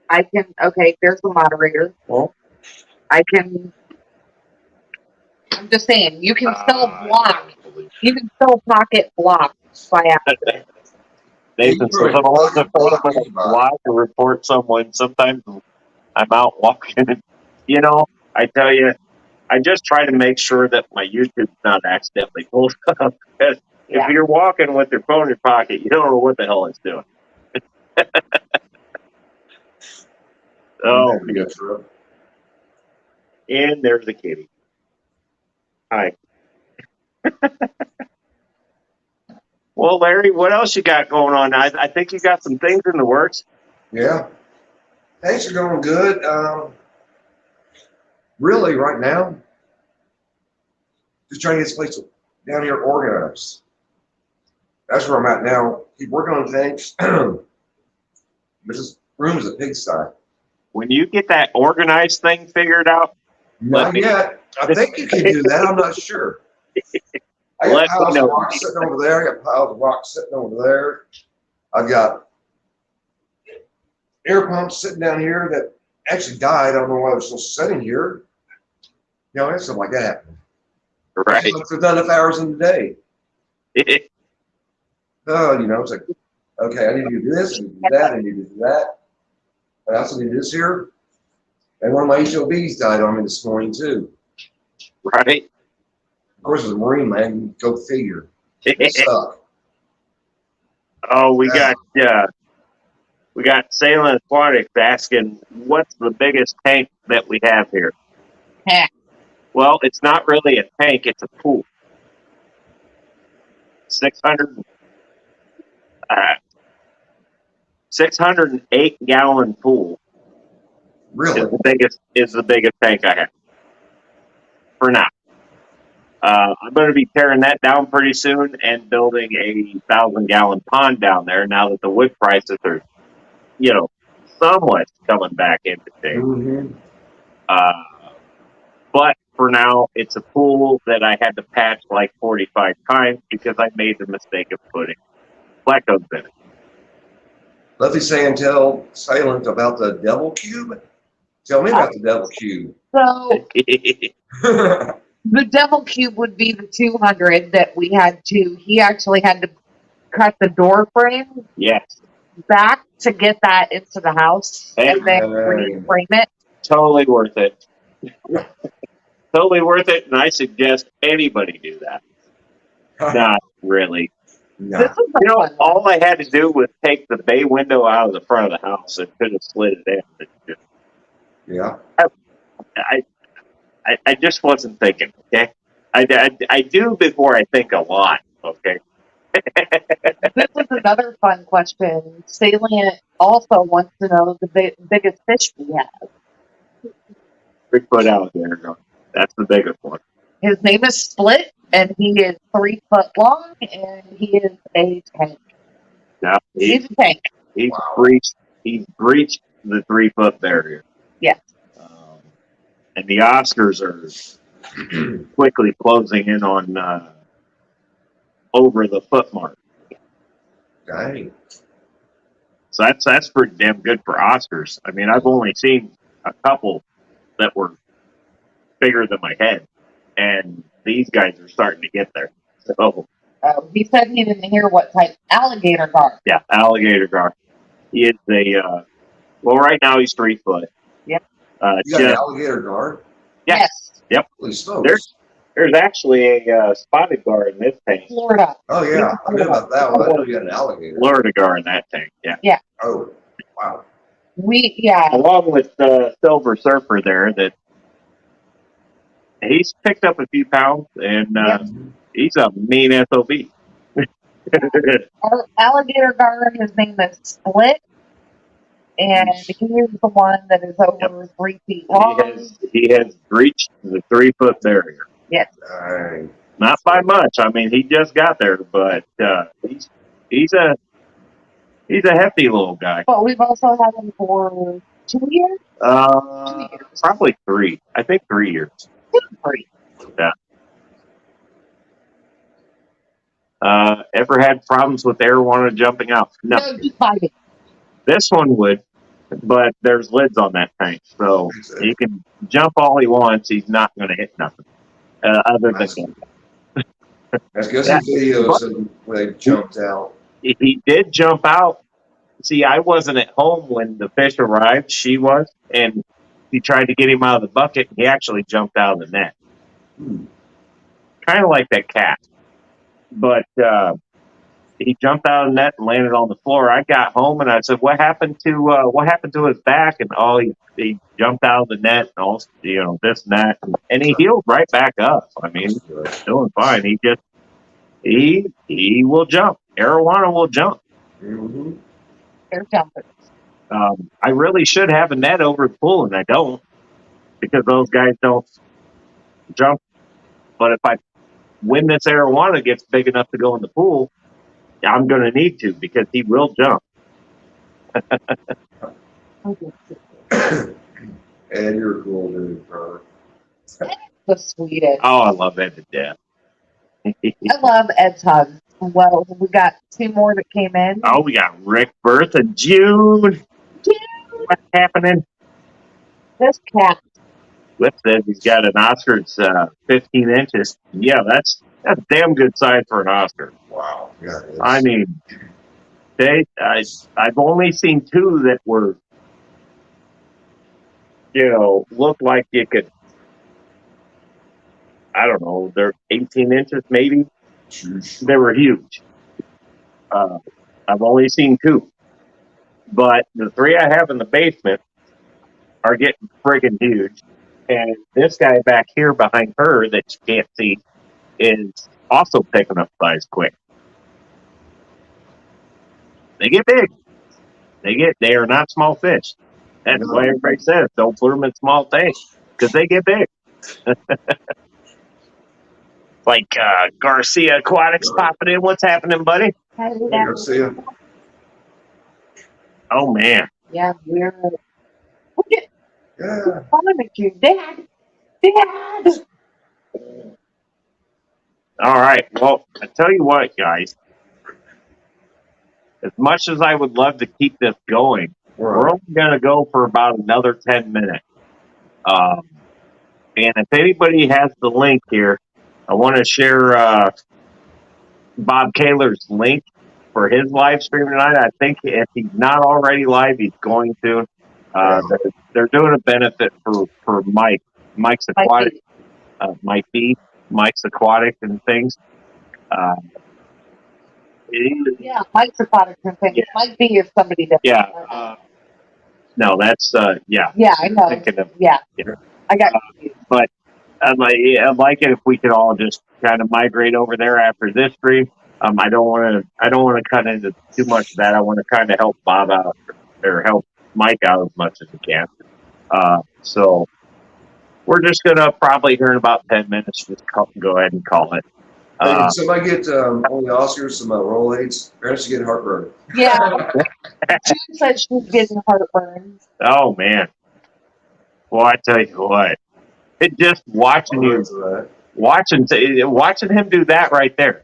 I can, okay, there's the moderator. Well, I'm just saying, you can still block. You can still pocket block by accident. Nathan says, I'm always afraid I'm going to block or report someone. Sometimes I'm out walking. And, I tell you, I just try to make sure that my YouTube's not accidentally pulled up. Because if you're walking with your phone in your pocket, you don't know what the hell it's doing. Oh, and there's the kitty. Hi. Well, Larry, what else you got going on? I think you got some things in the works. Yeah. Things are going good. Really, right now, just trying to get this place down here organized. That's where I'm at now. Keep working on things. This room is a pigsty. When you get that organized thing figured out, Not yet. I think you can do that. I'm not sure. I got piles of rocks sitting over there. I got piles of rocks sitting over there. I've got air pumps sitting down here that actually died. I don't know why they're still sitting here. It's something like that. right? There's not enough hours in the day. It's like, okay, I need to do this, I need to do that, I need to do that. I also need this here. And one of my HOBs died on me this morning too. Right. Of course, as a Marine, man, go figure. It sucked. Oh, we got Salem Aquatics asking, what's the biggest tank that we have here? Heck. Well, it's not really a tank, it's a pool. 608 gallon pool. Really? Is the biggest tank I have for now. I'm going to be tearing that down pretty soon and building a 1,000 gallon pond down there now that the wood prices are, somewhat coming back into shape. Mm-hmm. But for now, it's a pool that I had to patch like 45 times because I made the mistake of putting Plecos in it. Lefty saying tell Silent about the Devil Cube. Tell me about the Devil Cube. So the Devil Cube would be the 200 that we had to. He actually had to cut the door frame Yes, back to get that into the house and then reframe it. totally worth it. Totally worth it, and I suggest anybody do that. Not really. No. This is You the know, fun one. all I had to do was take the bay window out of the front of the house and could have slid it in. But just- Yeah. I just wasn't thinking, okay? I do before I think a lot, okay? This is another fun question. Salient also wants to know the biggest fish we have. 3-foot alligator. That's the biggest one. His name is Split, and he is 3 foot long, and he is a tank. Now, He's a tank. he's Wow. breached the 3-foot barrier. Yes. And the Oscars are quickly closing in on over the foot mark. Dang. So that's pretty damn good for Oscars. I mean, I've only seen a couple that were bigger than my head, and these guys are starting to get there. So He said he didn't hear what type. Alligator gar. yeah, alligator gar. He is a well, right now he's 3 foot. Yep. You got an alligator guard? Yeah. Yes. Yep. Holy smokes. There's actually a spotted gar in this tank. Florida. Oh, yeah. I knew about that one. I knew you had an alligator. Florida gar in that tank. Yeah. Oh, wow. Along with Silver Surfer there, that he's picked up a few pounds, and he's a mean SOB. Our alligator gar, his name is Split, and he is the one that is over 3 feet long. He has breached the 3-foot barrier. Yes. Dang. Not by much. I mean, he just got there, but he's a hefty little guy. But we've also had him for 2 years. 2 years. Probably 3. I think 3 years. 3. Yeah. Ever had problems with arowana jumping out? No. No, just biting. This one would, but there's lids on that tank, so he can jump all he wants. He's not going to hit nothing other than that. That's good. Some videos of when they jumped out. He did jump out. See, I wasn't at home when the fish arrived. She was, and he tried to get him out of the bucket. He actually jumped out of the net. Kind of like that cat. But he jumped out of the net and landed on the floor. I got home and I said, "What happened to his back?" And he jumped out of the net and all, this and that, and he healed right back up. I mean, he's doing fine. He will jump. Arowana will jump. Mm-hmm. They're jumpers. I really should have a net over the pool, and I don't, because those guys don't jump. But when this arowana gets big enough to go in the pool, I'm going to need to, because he will jump. And you're cool, dude, brother. The sweetest. Oh, I love that to death. I love Ed's hugs. Well, we got 2 more that came in. Oh, we got Rick Bertha June. What's happening? This cat. Whip says he's got an Oscar's 15 inches. Yeah, that's damn good size for an Oscar. Wow. Yeah, it is. I mean, I've only seen 2 that were, looked like you could, I don't know, they're 18 inches maybe. They were huge. I've only seen 2. But the 3 I have in the basement are getting friggin' huge. And this guy back here behind her that you can't see is also picking up size quick. They get big. They are not small fish. That's why everybody says don't put them in small tanks, because they get big. Like Garcia Aquatics popping in. What's happening, buddy? Garcia. Oh man, Yeah, we're. Look at Yeah. calling at you, Dad. Dad. All right. Well, I tell you what, guys. As much as I would love to keep this going, we're Right. only going to go for about another 10 minutes. Um, and if anybody has the link here, I want to share Bob Kaler's link for his live stream tonight. I think if he's not already live, he's going to. Yeah. They're doing a benefit for Mike's Might Aquatic, be. Mike's Aquatic and things. Uh, Yeah, Mike's aquatic and things. Yeah. Might be if somebody does. yeah. No, that's yeah. Yeah, I know. Thinking of, Yeah. Yeah. I got Uh, confused. but I'd like it if we could all just kind of migrate over there after this stream. I don't want to cut into too much of that. I want to kind of help Bob out or help Mike out as much as we can. So we're just gonna probably here in about 10 minutes just go ahead and call it. Hey, did somebody get on the Oscars some Rolaids? Parents get heartburn. Yeah. June said she's getting heartburn. Oh man, well I tell you what, it just watching him do that right there.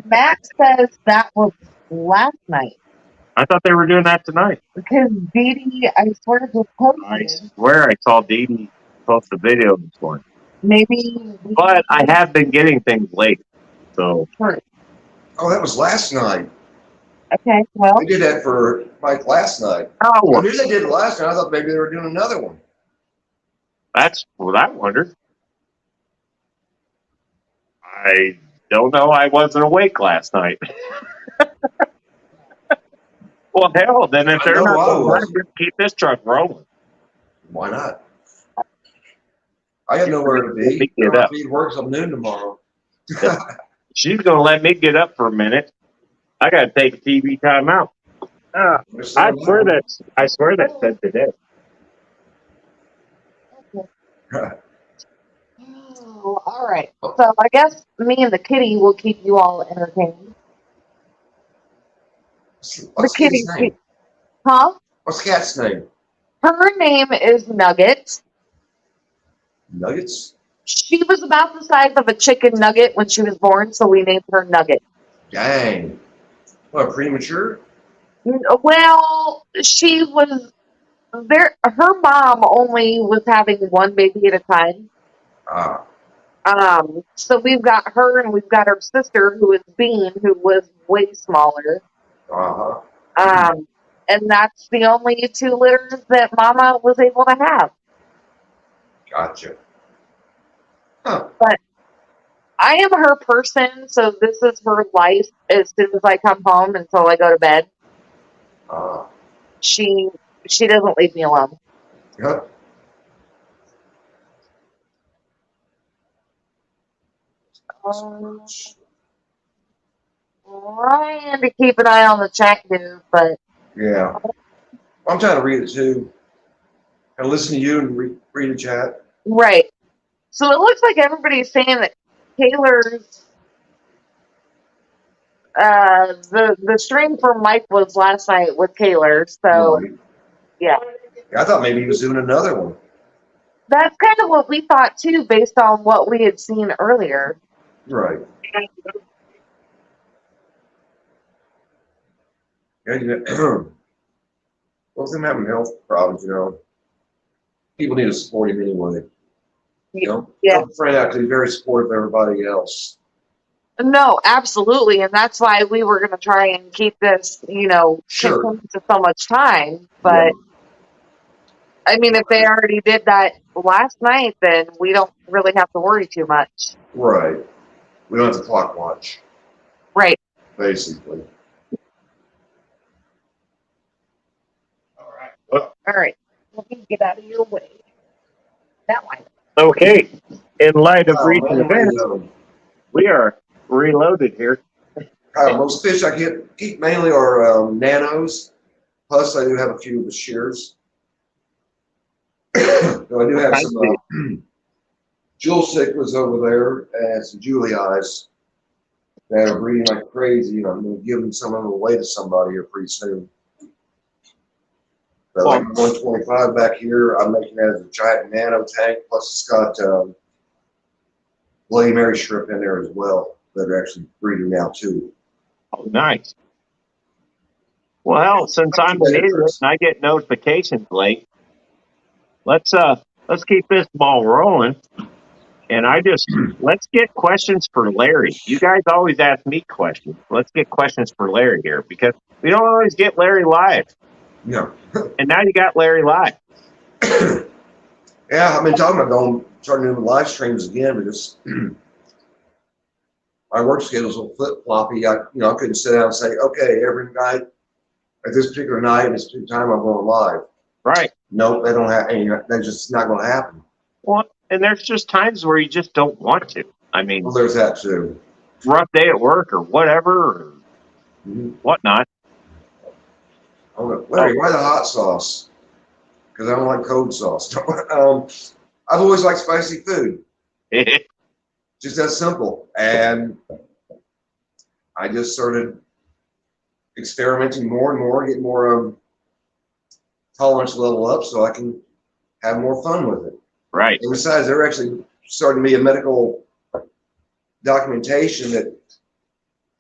Matt says that was last night. I thought they were doing that tonight. Because Dee Dee, I swear, just I posted. swear I saw Dee Dee post a video this morning. Maybe. But I have been getting things late, so Sure. Oh, that was last night. Okay, well. They did that for Mike last night. I oh, knew they did it last night. I thought maybe they were doing another one. that's what I wondered. I don't know. I wasn't awake last night. Well, hell, then if I they're know not I going wasn't. to keep this truck rolling. Why not? I have nowhere to be. Pick it I up. have to work till noon tomorrow. She's going to let me get up for a minute. I got to take a TV time out. I swear that said today. Oh, all right. So I guess me and the kitty will keep you all entertained. What's the kitty, Kitty's name? huh? What's the cat's name? Her name is Nugget. Nuggets? She was about the size of a chicken nugget when she was born, so we named her Nugget. Dang. What, premature? Well, she was there. Her mom only was having one baby at a time. Ah. So we've got her and we've got her sister who is Bean, who was way smaller. Uh-huh. And that's the only two litters that Mama was able to have. Gotcha. Huh. But I am her person, so this is her life as soon as I come home until I go to bed. She doesn't leave me alone. Yep. Trying to keep an eye on the chat here, but Yeah. I'm trying to read it too. And listen to you and read the chat. right. So it looks like everybody's saying that Taylor's the stream for Mike was last night with Taylor, so Right. yeah. I thought maybe he was doing another one. That's kind of what we thought too, based on what we had seen earlier. Right. Yeah, both of them having health problems, you know. People need to support him anyway. You know? Yeah. Fred actually very supportive of everybody else. No, absolutely, and that's why we were going to try and keep this, Sure. contained to so much time. But I mean, if they already did that last night, then we don't really have to worry too much. Right. We don't have to clock watch, Right. basically. All right. Let me get out of your way. That one. Okay. In light of recent man, events, we are reloaded here. most fish I keep mainly are nanos. Plus, I do have a few of the shears. So I do have some jewel cichlids over there and some Julie eyes that are breeding like crazy. And I'm going to give them some of them away to somebody here pretty soon. But like 125 back here, I'm making that as a giant nano tank. Plus, it's got Bloody Mary shrimp in there as well that are actually breeding now too. Oh, nice. Well, since I'm an idiot and I get notifications late, let's keep this ball rolling. And let's get questions for Larry. You guys always ask me questions. Let's get questions for Larry here because we don't always get Larry live. Yeah. And now you got Larry live. Yeah, I've been talking about starting doing live streams again because my work schedule's a little flip floppy. I couldn't sit down and say, okay, every night at this particular night, at this particular time, I'm going live. Right. Nope, they don't have. That's just not going to happen. Well, and there's just times where you just don't want to. I mean, Well, there's that too. Rough day at work or whatever or whatnot. Larry, why the hot sauce? Because I don't like cold sauce. I've always liked spicy food. Just that simple. And I just started experimenting more and more, getting more tolerance level up so I can have more fun with it. Right. And besides, they're actually starting to be a medical documentation that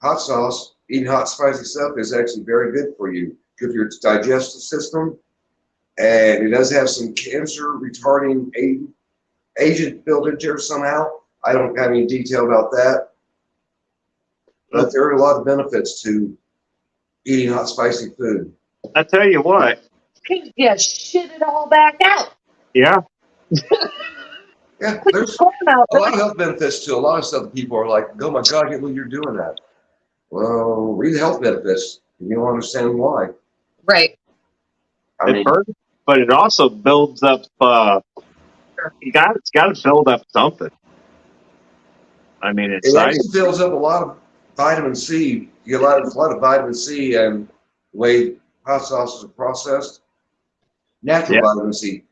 hot sauce, eating hot spicy stuff is actually very good for you, good for your digestive system. And it does have some cancer retarding agent built into it somehow. I don't have any detail about that. But there are a lot of benefits to eating hot spicy food. I tell you what. Yeah, shit it all back out. Yeah. Yeah, there's a lot of health benefits to a lot of stuff that people are like, oh my God, I can't believe you're doing that. Well, read the health benefits and you'll understand why. Right. But it also builds up, it's got to build up something. I mean, it actually builds up a lot of vitamin C. You get a lot of vitamin C and the way hot sauces are processed. Natural vitamin C.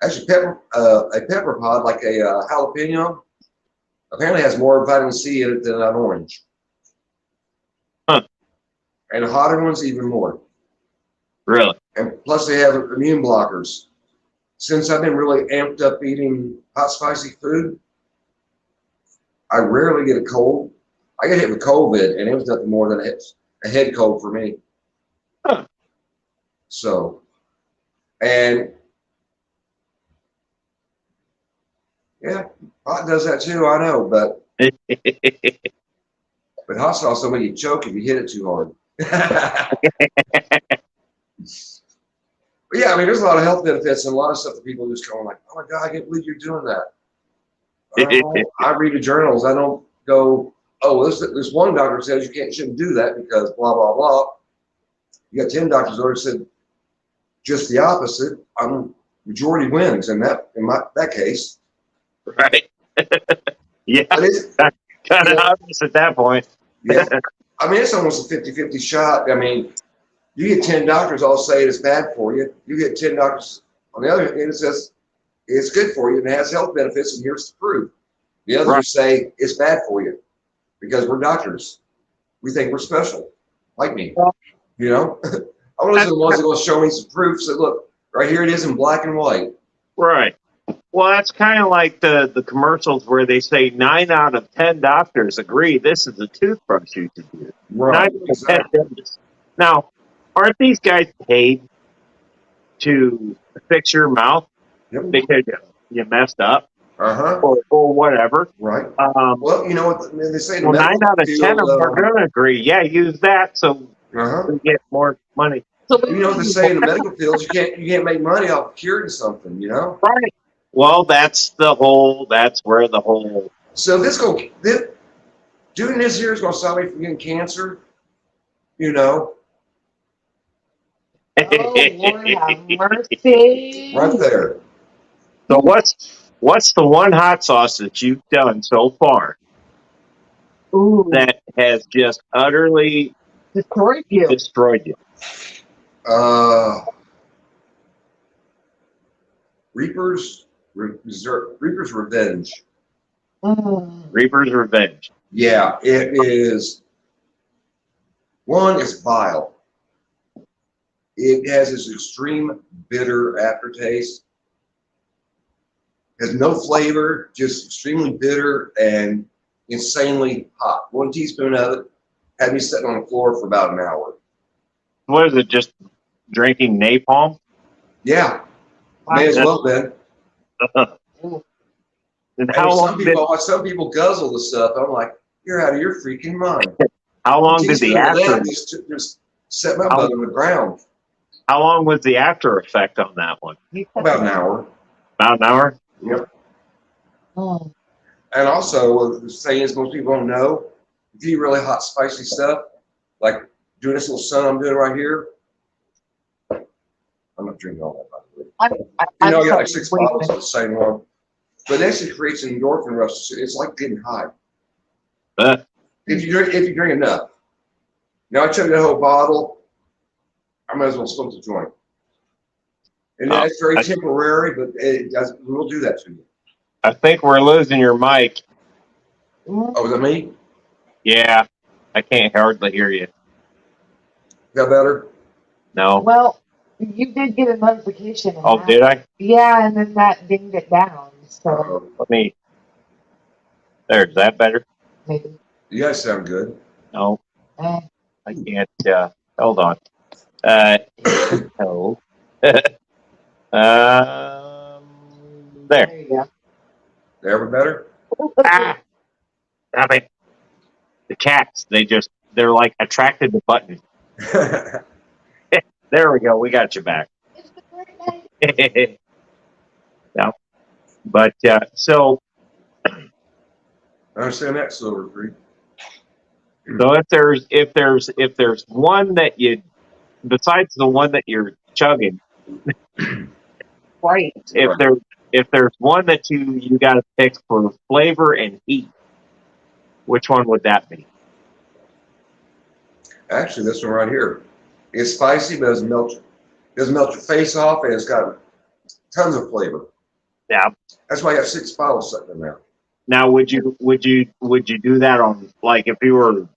Actually, a pepper pod, like a jalapeno, apparently has more vitamin C in it than an orange. Huh. And the hotter ones, even more. Really? And plus, they have immune blockers. Since I've been really amped up eating hot, spicy food, I rarely get a cold. I got hit with COVID, and it was nothing more than a head cold for me. Huh. So, and yeah, hot does that too, I know, but hot sauce will make you choke if you hit it too hard. But yeah, I mean, there's a lot of health benefits and a lot of stuff that people just go like, oh my God, I can't believe you're doing that. I read the journals. I don't go, oh, this one doctor says you shouldn't do that because blah, blah, blah. You got 10 doctors already said just the opposite. Majority wins in that case. Right. Yeah. Kind of obvious at that point. Yeah. I mean, it's almost a 50-50 shot. I mean, you get 10 doctors all say it's bad for you. You get 10 doctors on the other hand, it says it's good for you and it has health benefits, and here's the proof. The others say it's bad for you because we're doctors. We think we're special, like me. You know, I want to listen to the ones that will show me some proof. So look, right here it is in black and white. Right. Well, that's kind of like the commercials where they say 9 out of 10 doctors agree this is a toothbrush you should use. Right. 9 out of 10 dentists. Now, aren't these guys paid to fix your mouth because you messed up or whatever? Right. Well, you know what they say. Well, 9 out of 10 of them are going to agree. Yeah, use that so we get more money. You know what they say in the medical field? You can't make money off curing something. You know. Right. Well, that's where the whole. So doing this here is going to stop me from getting cancer. You know. Oh, Lord have mercy. Right there. So what's the one hot sauce that you've done so far that has just utterly destroyed you? Reaper's Revenge. Reaper's Revenge. Yeah, it is. One, it's vile. It has this extreme bitter aftertaste. Has no flavor, just extremely bitter and insanely hot. 1 teaspoon of it had me sitting on the floor for about an hour. What is it? Just drinking napalm? Yeah, may as well then. And I how mean, long some people guzzle the stuff. I'm like, you're out of your freaking mind. how long did the Teaspoon of after? that just set my butt on the ground. How long was the after effect on that one? About an hour. About an hour. Yep. Oh. And also, the thing is, most people don't know, if you eat really hot, spicy stuff, like doing this little sun I'm doing right here, I'm not drinking all that, by the way. I got like 6 bottles of the same one. But it actually creates an endorphin rush. It's like getting high. If you drink enough. Now I chugged that whole bottle, I might as well smoke the joint. And that's very temporary, but it will do that to you. I think we're losing your mic. Oh, was that me? Yeah, I can't hardly hear you. Got better? No. Well, you did get a notification. Oh, did I? Yeah, and then that dinged it down. So Let me. There's that better? maybe. You guys sound good. No, Eh. I can't. Hold on. No. There. There you go. Ever better? Ah, stop it. The cats, they're like attracted to buttons. There we go. We got you back. No. But, so I understand that, Silver Creek. So if there's one that you, besides the one that you're chugging, Right. if there's one that you got to pick for flavor and heat, which one would that be? Actually, this one right here. It's spicy, but it doesn't melt your face off, and it's got tons of flavor. Yeah. That's why I got 6 bottles sitting in there. Now, would you do that on, like, if you were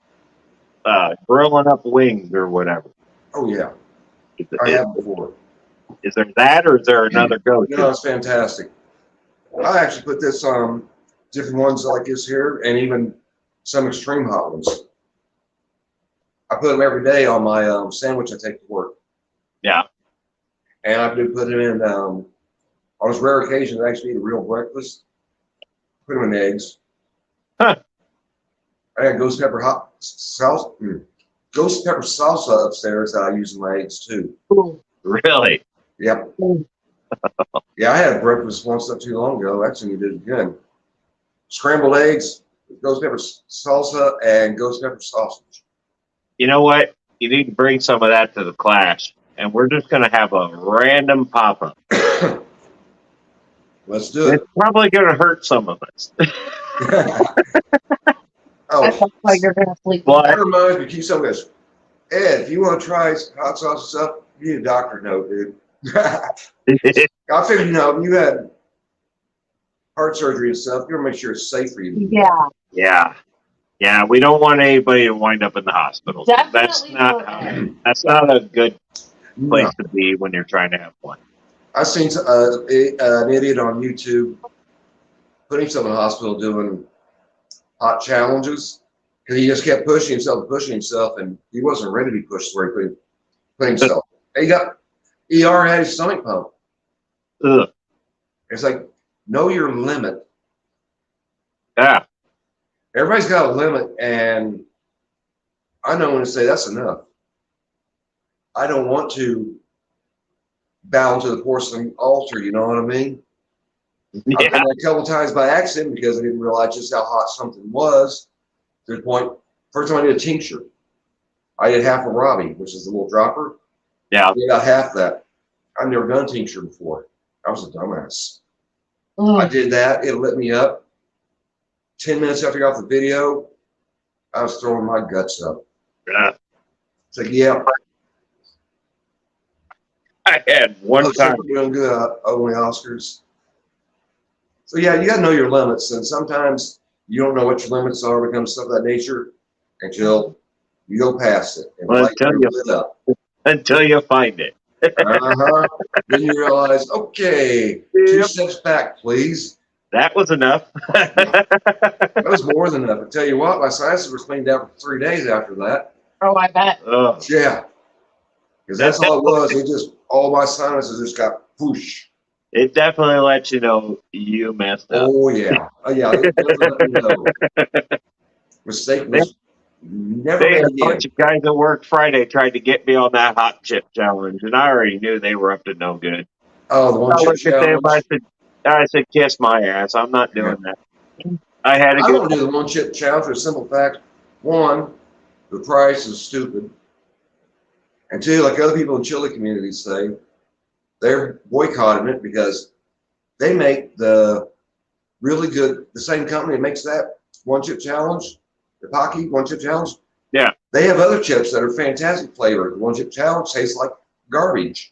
grilling up wings or whatever? Oh yeah, I have before. Is there that, or is there another go-to? No, it's fantastic. I actually put this on different ones like this here, and even some extreme hot ones. I put them every day on my sandwich I take to work. Yeah. And I do put it in, on those rare occasions I actually eat a real breakfast, put them in eggs. Huh. I got ghost pepper salsa upstairs that I use in my eggs too. Really? Yep. Yeah, I had breakfast once not too long ago. Actually, we did it again. Scrambled eggs, ghost pepper salsa, and ghost pepper sausage. You know what? You need to bring some of that to the class, and we're just going to have a random pop-up. Let's do it. It's probably going to hurt some of us. Oh, That's why you're gonna sleep. that reminds me, keep some of this. Ed, if you want to try hot sauce and stuff, you need a doctor note, dude. I figured, you had heart surgery and stuff. You want to make sure it's safe for you. Yeah. Yeah. We don't want anybody to wind up in the hospital. Definitely That's not a good place No. to be when you're trying to have fun. I seen an idiot on YouTube put himself in the hospital doing hot challenges because he just kept pushing himself, and he wasn't ready to be pushed where he put himself. He got ER had his stomach pump. Ugh. It's like, know your limit. Yeah. Everybody's got a limit, and I know when to say that's enough. I don't want to bow to the porcelain altar, you know what I mean? Yeah. I've done that a couple times by accident because I didn't realize just how hot something was. To the point, first time I did a tincture, I did half a Robbie, which is a little dropper. Yeah. I did about half that. I've never done tincture before. I was a dumbass. I did that. It lit me up. 10 minutes after I got off the video, I was throwing my guts up. Yeah. It's like, yeah. I had one time. Doing good, only Oscars. So yeah, you got to know your limits, and sometimes you don't know what your limits are when it comes to stuff of that nature until you go past it. And Well, like, tell you, lit up. until you find it. Uh-huh. Then you realize, okay, 2 Yep. steps back, please. That was enough. That was more than enough. I tell you what, my sinuses were cleaned out for 3 days after that. Oh, I bet. Oh, Yeah. Because that's all it was. It just, all my sinuses just got whoosh. it definitely lets you know you messed up. Oh, yeah. Oh, yeah. It definitely let me know. Mistake was never They made had a again. bunch of guys at work Friday tried to get me on that hot chip challenge, and I already knew they were up to no good. Oh, the one I chip looked at them, challenge. I said, kiss my ass. I'm not doing that. I had a I good don't do the one chip challenge for the simple fact, one, the price is stupid. And two, like other people in chili communities say, they're boycotting it because they make the really good, the same company that makes that one chip challenge, the Pocky one chip challenge. Yeah. They have other chips that are fantastic flavored. The one chip challenge tastes like garbage.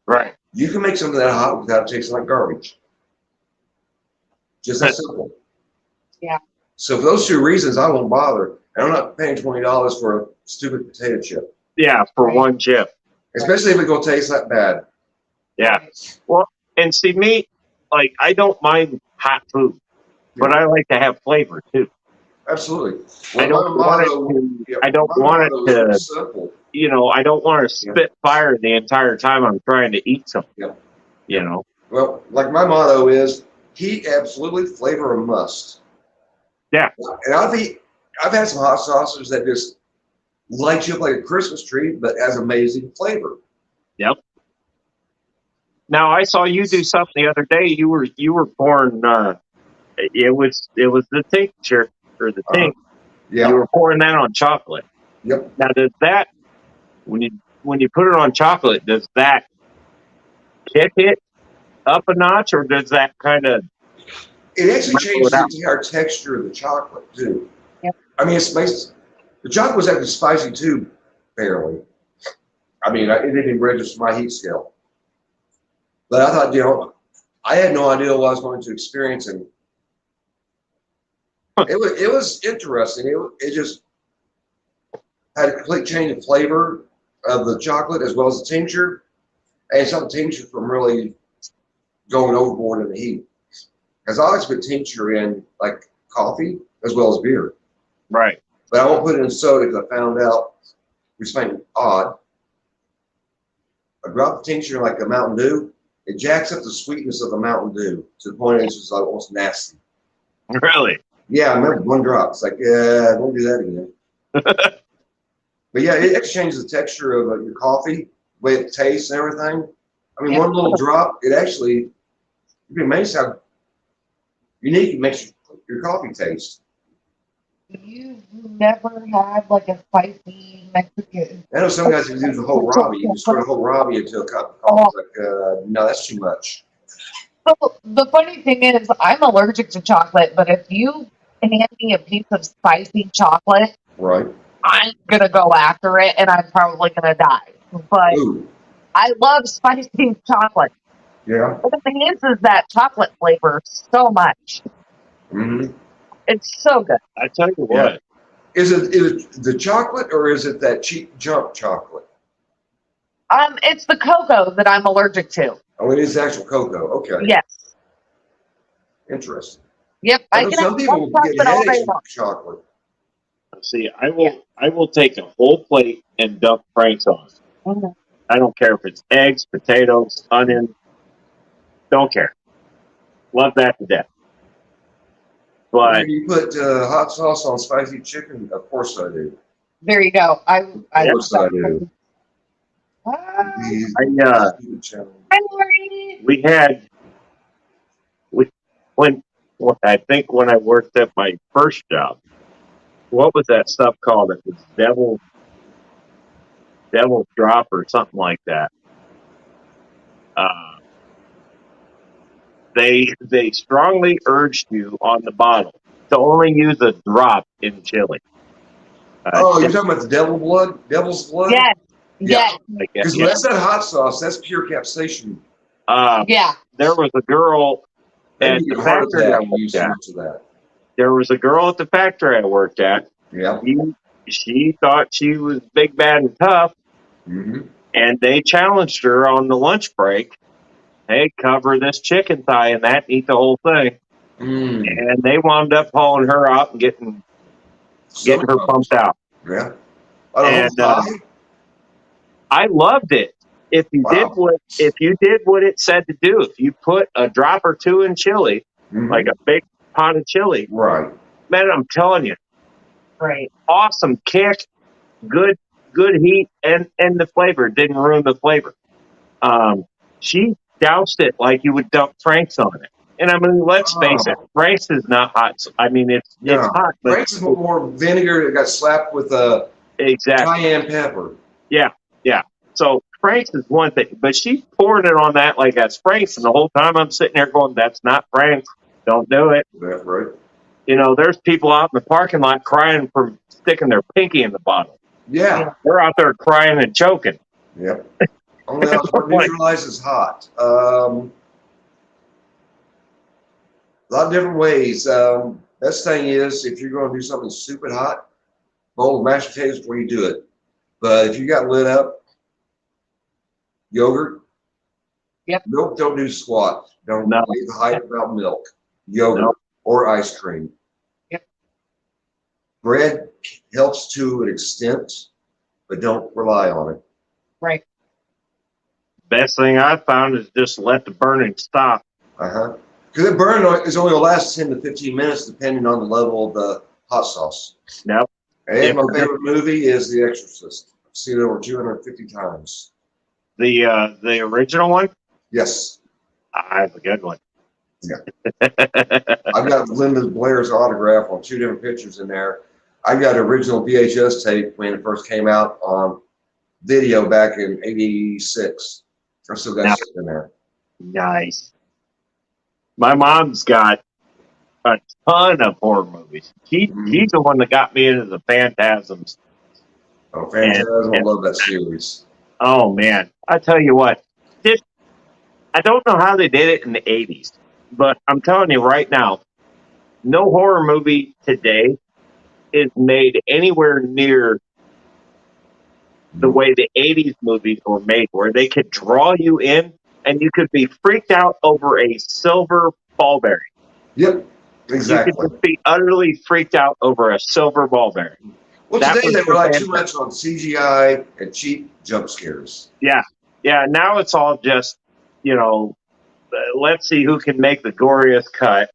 right. You can make something that hot without tasting like garbage. Just that simple. Yeah. So for those 2 reasons, I won't bother. And I'm not paying $20 for a stupid potato chip, Yeah, for Right. one chip. especially if it gonna taste that bad. Yeah. Well, and see me, like I don't mind hot food, but I like to have flavor too. Absolutely. I don't want it to. I don't want it to. Simple. You know, I don't want to spit fire the entire time I'm trying to eat something. Yeah. You know. Well, like my motto is, heat absolutely, flavor a must. Yeah. And I've had some hot sauces that just light you up like a Christmas tree, but has amazing flavor. Yep. Now I saw you do something the other day. You were pouring. It was the tincture or the tink. Yeah. You were pouring that on chocolate. Yep. Now does that when you put it on chocolate, does that kick it up a notch, or does that kind of It actually changes the out? entire texture of the chocolate too. Yep. I mean, the chocolate was actually spicy too, apparently. I mean, it didn't even register my heat scale. But I thought, I had no idea what I was going to experience, and it was interesting. It just had a complete change of flavor of the chocolate as well as the tincture, and some tincture from really going overboard in the heat. Because I like to put tincture in like coffee as well as beer, Right. but I won't put it in soda because I found out, which might be odd. I drop the tincture like a Mountain Dew, it jacks up the sweetness of the Mountain Dew to the point it's just like almost nasty. Really? Yeah, I remember one drop. It's like, yeah, don't do that again. But yeah, it changes the texture of your coffee, the way it tastes and everything. I mean, Yeah. one little drop, it actually, you'd be amazed how unique it makes your coffee taste. You've never had like a spicy Mexican. I know some guys can do the whole Robbie. You just throw the whole Robbie into a cup of coffee. Like, no, that's too much. So the funny thing is, I'm allergic to chocolate, but if you hand me a piece of spicy chocolate, Right. I'm gonna go after it, and I'm probably gonna die. But Ooh. I love spicy chocolate. Yeah. It enhances that chocolate flavor so much. Mm-hmm. It's so good. I tell you what. Is it the chocolate or is it that cheap junk chocolate? It's the cocoa that I'm allergic to. Oh, it is actual cocoa. Okay. Yes. Interesting. Yep. I I know can some have people chocolate get all day headaches long. from chocolate. See, I will take a whole plate and dump Frank's on it. Mhm. I don't care if it's eggs, potatoes, onion. Don't care. Love that to death. But When you put hot sauce on spicy chicken, of course I do. There you go. Of course I do. Ah, These stupid channels. hi, Lori. we had when I think when I worked at my first job, what was that stuff called? It was devil's drop or something like that. They strongly urged you on the bottle to only use a drop in chili. Oh, you're talking about the devil's blood? Yes. Yeah. Yes. Because that's not hot sauce, that's pure capsaicin. Yeah. There was a girl Then at you the get a heart factory I attack. You worked at. to that. There was a girl at the factory I worked at. Yeah. She thought she was big, bad, and tough, Mm-hmm. And they challenged her on the lunch break. Hey, cover this chicken thigh and that, eat the whole thing. And they wound up hauling her out and getting her pumped out. Yeah. And I loved it. If you did what it said to do, if you put a drop or two in chili, like a big pot of chili, right, man, I'm telling you, Right. awesome kick, good heat, and the flavor didn't ruin the flavor. She doused it like you would dump Frank's on it. And I mean, let's face it, Frank's is not hot. I mean, it's hot, but Frank's is more vinegar that got slapped with a cayenne pepper. Yeah. So Frank's is one thing, but she's pouring it on that like that's Frank's, and the whole time I'm sitting there going, "That's not Frank's. Don't do it." That's right. You know, there's people out in the parking lot crying for sticking their pinky in the bottle. Yeah, they're out there crying and choking. Yep. Only else what neutralizes hot. A lot of different ways. Best thing is if you're going to do something super hot, bowl of mashed potatoes before you do it. But if you got lit up, yogurt. Yep. Milk don't do squat. Don't believe the hype about milk, yogurt, or ice cream. Yep. Bread helps to an extent, but don't rely on it. Right. Best thing I've found is just let the burning stop. Because the burn is only going to last 10 to 15 minutes, depending on the level of the hot sauce. Nope. And my favorite movie is The Exorcist. I've seen it over 250 times. The original one? Yes. That's a good one. Yeah. I've got Linda Blair's autograph on 2 different pictures in there. I got original VHS tape when it first came out on video back in '86. I still got shit in there. Nice. My mom's got a ton of horror movies. She's the one that got me into the Phantasms. Oh, Phantasm! I love that series. Oh man, I tell you what, I don't know how they did it in the '80s, but I'm telling you right now, no horror movie today is made anywhere near the way the '80s movies were made, where they could draw you in and you could be freaked out over a silver ball bearing. Yep, exactly. You could just be utterly freaked out over a silver ball bearing. Well, today they rely too much on CGI and cheap jump scares. Yeah. Now it's all just, let's see who can make the goriest cut.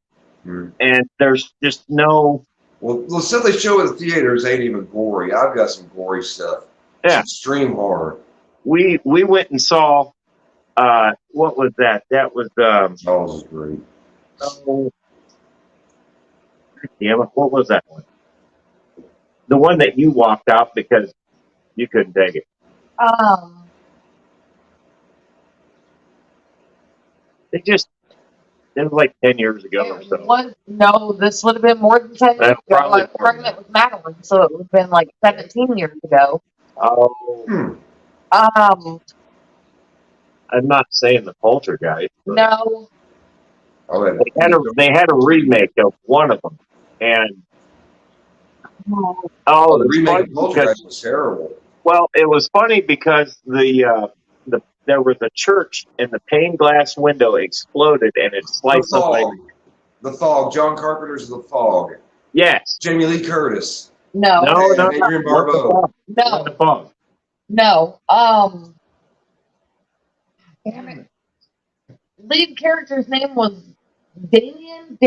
And there's just no. Well, the stuff they show in the theaters ain't even gory. I've got some gory stuff. Yeah. It's extreme horror. We went and saw. What was that? That was. Charles is great. Oh, damn it! What was that one? The one that you walked out because you couldn't take it. It was like 10 years ago or so. No, this would have been more than 10 years ago. I was pregnant with Madeline, so it would have been like 17 years ago. Oh. I'm not saying the Poltergeist. No. They had a remake of one of them, and the remake of Poltergeist was terrible. Well, it was funny because there was a church and the pane glass window exploded and it sliced up. The Fog. John Carpenter's The Fog. Yes. Jamie Lee Curtis. No. Adrian Barbeau. No. The Fog. No. Damn it. Lead character's name was Damien.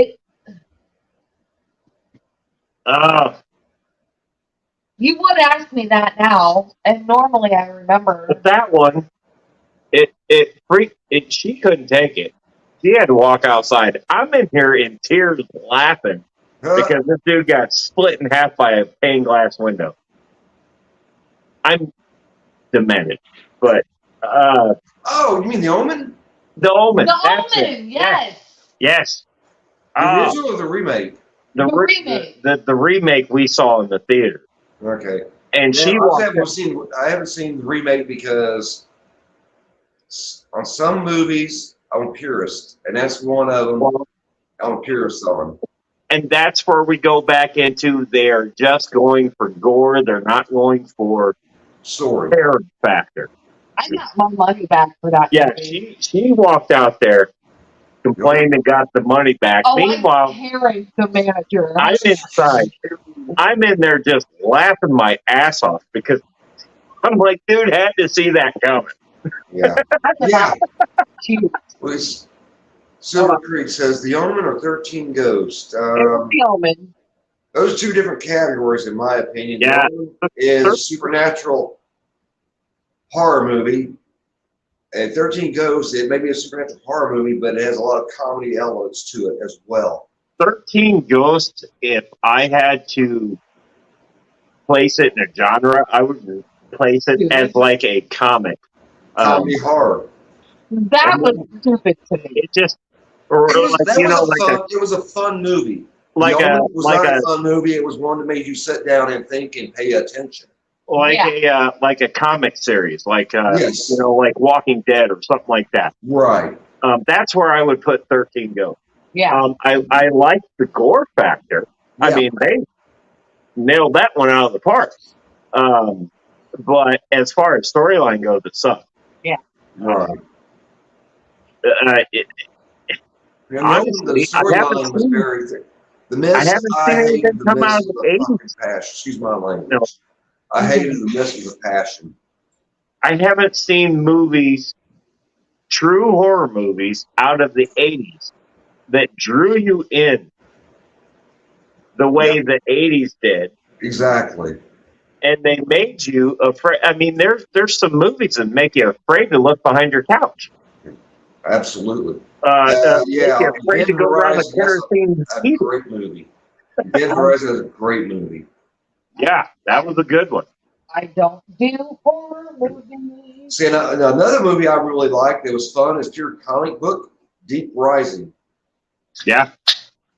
You would ask me that now, and normally I remember. But that one, it freaked. She couldn't take it. She had to walk outside. I'm in here in tears laughing because this dude got split in half by a pane glass window. I'm demented, but you mean The Omen? The Omen. The Omen, yes. The original or the remake? The remake. The remake we saw in the theater. Okay. And I haven't seen the remake because on some movies I'm a purist, and that's one of them. I'm a purist on. And that's where we go back into they're just going for gore. They're not going for story terror factor. I got my money back for that Yeah, movie. she walked out there, complained, and got the money back. Oh, Meanwhile, I'm Harry, the manager. I'm inside. I'm in there just laughing my ass off because I'm like, dude, had to see that coming. Yeah. Yeah. Cute. Well, Silver Creek says The Omen or 13 Ghosts. It was The Omen. Those are two different categories, in my opinion. Yeah. The Omen is a supernatural horror movie, and 13 Ghosts, it may be a supernatural horror movie, but it has a lot of comedy elements to it as well. 13 Ghosts, if I had to place it in a genre, I would place it as like a comic. Comedy horror. That was stupid to me. It just, or It was a fun movie. like The a Omen was not a fun movie. It was one that made you sit down and think and pay attention. like a comic series, like Yes. like Walking Dead or something like that. Right. That's where I would put 13 Ghosts. Yeah. I like the gore factor. Yeah. I mean, they nailed that one out of the park. But as far as storyline goes, it sucked. Yeah. Right. Honestly, the storyline was very thick. The mess, I haven't seen anything come out of the 80s. Passion. Excuse my language. No. I hated the mess of passion. I haven't seen movies, true horror movies, out of the 80s that drew you in the way the 80s did. Exactly. And they made you afraid. I mean, there's some movies that make you afraid to look behind your couch. Absolutely. Make you afraid to go around the kerosene That's a heater. great movie. Ben Horizon is a great movie. Yeah, that was a good one. I don't do horror movies. See, another movie I really liked that was fun is pure comic book, Deep Rising. Yeah.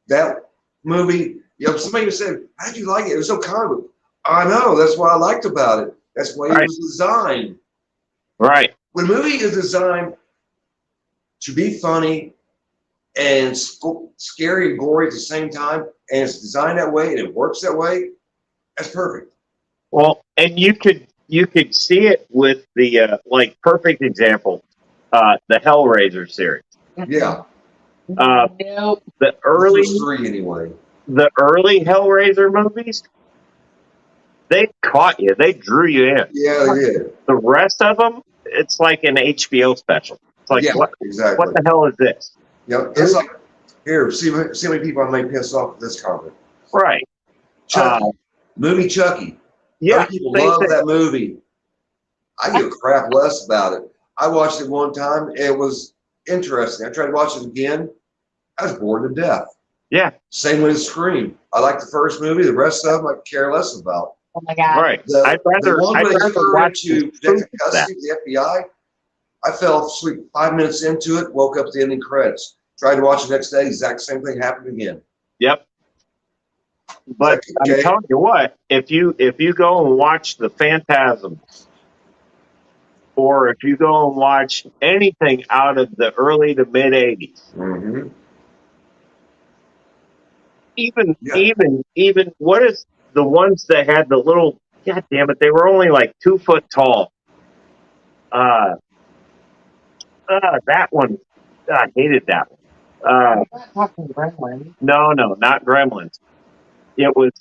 That movie, somebody said, how did you like it? It was so comic book. I know, that's what I liked about it. That's why it was designed. Right. When a movie is designed to be funny and scary and gory at the same time, and it's designed that way and it works that way, that's perfect. Well, and you could see it with the perfect example, the Hellraiser series. Yeah. Nope. The first three anyway. The early Hellraiser movies, they caught you. They drew you in. Yeah, they did. The rest of them, it's like an HBO special. It's like, exactly. What the hell is this? Yep. It's like, here, see how many people I may piss off with this comment. Right. Chucky. Movie Chucky. Yeah. People love that movie. I give a crap less about it. I watched it one time. It was interesting. I tried to watch it again. I was bored to death. Yeah. Same with Scream. I like the first movie. The rest of them I care less about. Oh my God. Right. I'd rather watch to protect the custody of the FBI. I fell asleep 5 minutes into it, woke up at the ending credits. Tried to watch the next day, exact same thing happened again. Yep. But I'm telling you what, if you go and watch The Phantasms, or if you go and watch anything out of the early to mid 80s, mm-hmm. even what is the ones that had the little, God damn it, they were only like 2 foot tall. That one, I hated that one. I'm not talking Gremlins. No, not Gremlins. It was.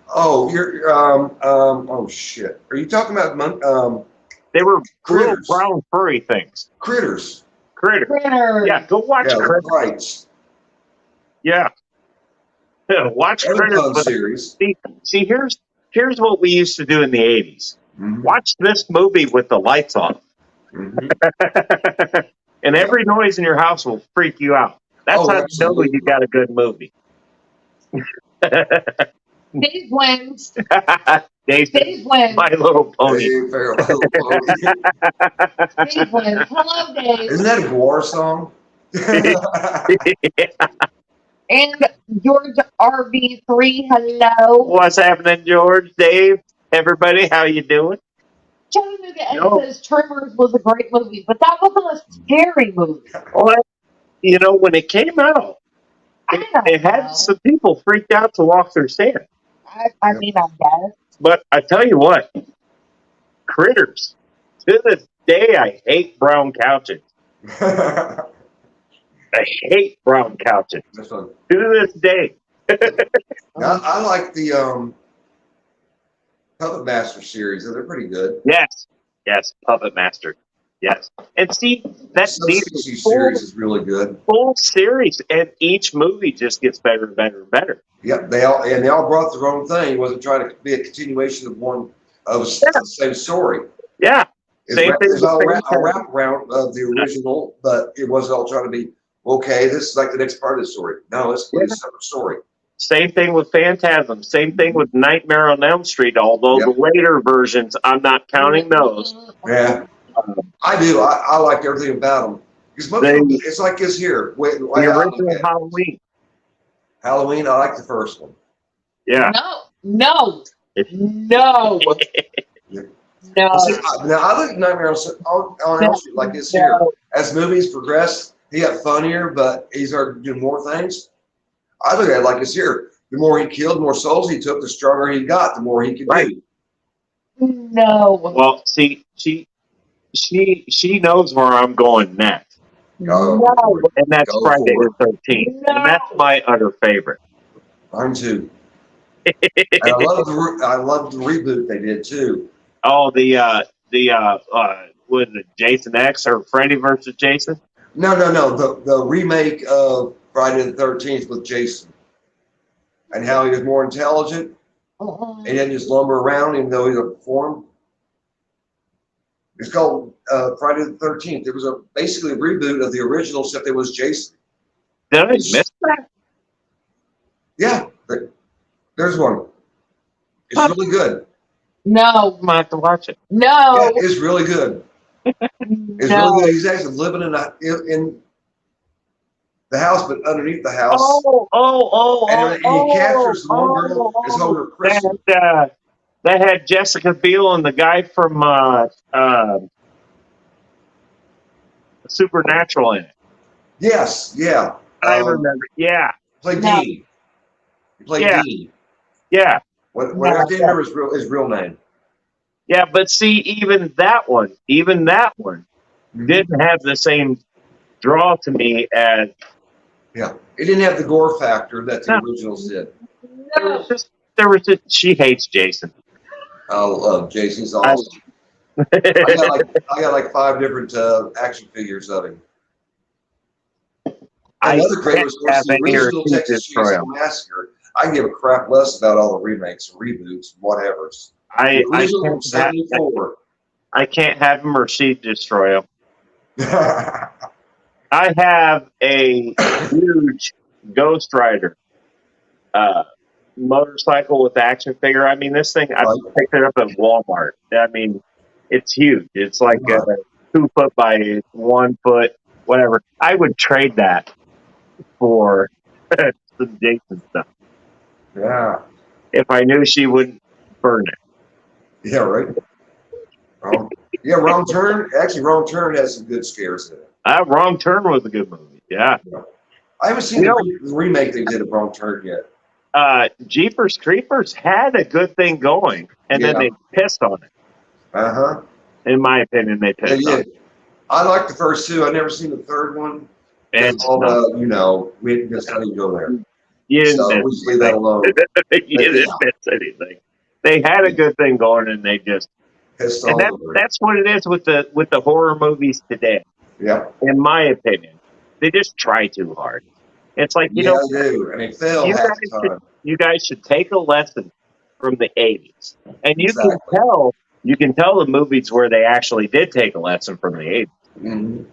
Oh shit! Are you talking about? They were little Critters. brown furry things. Critters. Yeah, go watch Critters. Right. Yeah. Watch Critters. Series. See, here's what we used to do in the 80s. Mm-hmm. Watch this movie with the lights on. Mm-hmm. And every noise in your house will freak you out. That's how you know you got a good movie. Dave wins. Dave wins. My Little Pony. Dave wins. Hello, Dave. Isn't that a war song? Yeah. And George RB3, hello. What's happening, George? Dave? Everybody, how you doing? Chattanooga says Tremors was a great movie, but that wasn't a scary movie. Well, when it came out, it had some people freaked out to walk through sand. I mean, I guess. But I tell you what, Critters, To this day, I hate brown couches. I hate brown couches. That's fun. To this day. Now, I like the Puppet Master series. They're pretty good. Yes. Yes. Puppet Master. Yes. And see, that's The the Sushi series is really good. full series, and each movie just gets better and better and better. Yep, they all brought their own thing. It wasn't trying to be a continuation of the same story. Yeah. Same thing It's all with a wraparound of the original, but it wasn't all trying to be, okay, this is like the next part of the story. No, it's a separate story. Same thing with Phantasm. Same thing with Nightmare on Elm Street, although Yep. the later versions, I'm not counting those. Yeah, I do. I like everything about them. Because it's like this here. The original Halloween. Halloween, I like the first one. Yeah. No. Now, I look at Nightmare on Elm Street like this here. As movies progress, he got funnier, but he started doing more things. I look at it like this here. The more he killed, the more souls he took, the stronger he got, the more he could do. No. Well, see, she knows where I'm going next. Go. And that's Go Friday for the 13th. No. And that's my utter favorite. Mine too. And I love the reboot they did too. Oh, was it Jason X or Freddy versus Jason? No. The remake of Friday the 13th with Jason. And how he was more intelligent. And he didn't just lumber around even though he's a form. It's called Friday the 13th. It was basically a reboot of the original, except it was Jason. Did I miss that? Yeah, there's one. It's really good. No. I might have to watch it. Yeah, No. it's really good. It's No. really good. He's actually living in the house, but underneath the house. And he captures the one girl is holding her crystal. That had Jessica Biel and the guy from Supernatural in it. Yes, yeah. I remember. Yeah. Played No. Dean. He played Yeah. Dean. Yeah. When I didn't remember his real name. Yeah, but see, even that one didn't have the same draw to me as Yeah, it didn't have the gore factor that the No. originals did. there was just she hates Jason. I love Jason's awesome. I got like 5 different action figures of him. Another great was the original Texas Chainsaw Massacre. I give a crap less about all the remakes, reboots, whatever. I Original 74. can't have him or she destroy him. I have a huge Ghost Rider motorcycle with action figure. I mean, this thing, I picked it up at Walmart. I mean, it's huge. It's like 2 foot by 1 foot, whatever. I would trade that for some Jason stuff. Yeah. If I knew she wouldn't burn it. Yeah, right. Wrong Turn. Actually, Wrong Turn has some good scares in it. Wrong Turn was a good movie. Yeah. I haven't seen the remake they did of Wrong Turn yet. Jeepers Creepers had a good thing going, and then they pissed on it. In my opinion, they pissed on it. I like the first 2. I've never seen the third one. We just not even go there. You didn't we just leave that alone. You didn't miss anything. They had a good thing going, and they just pissed and that's what it is with the horror movies today. Yeah. In my opinion, they just try too hard. It's like they do, and they fail half the time. You guys should take a lesson from the 80s, and you can tell the movies where they actually did take a lesson from the 80s. Mm-hmm.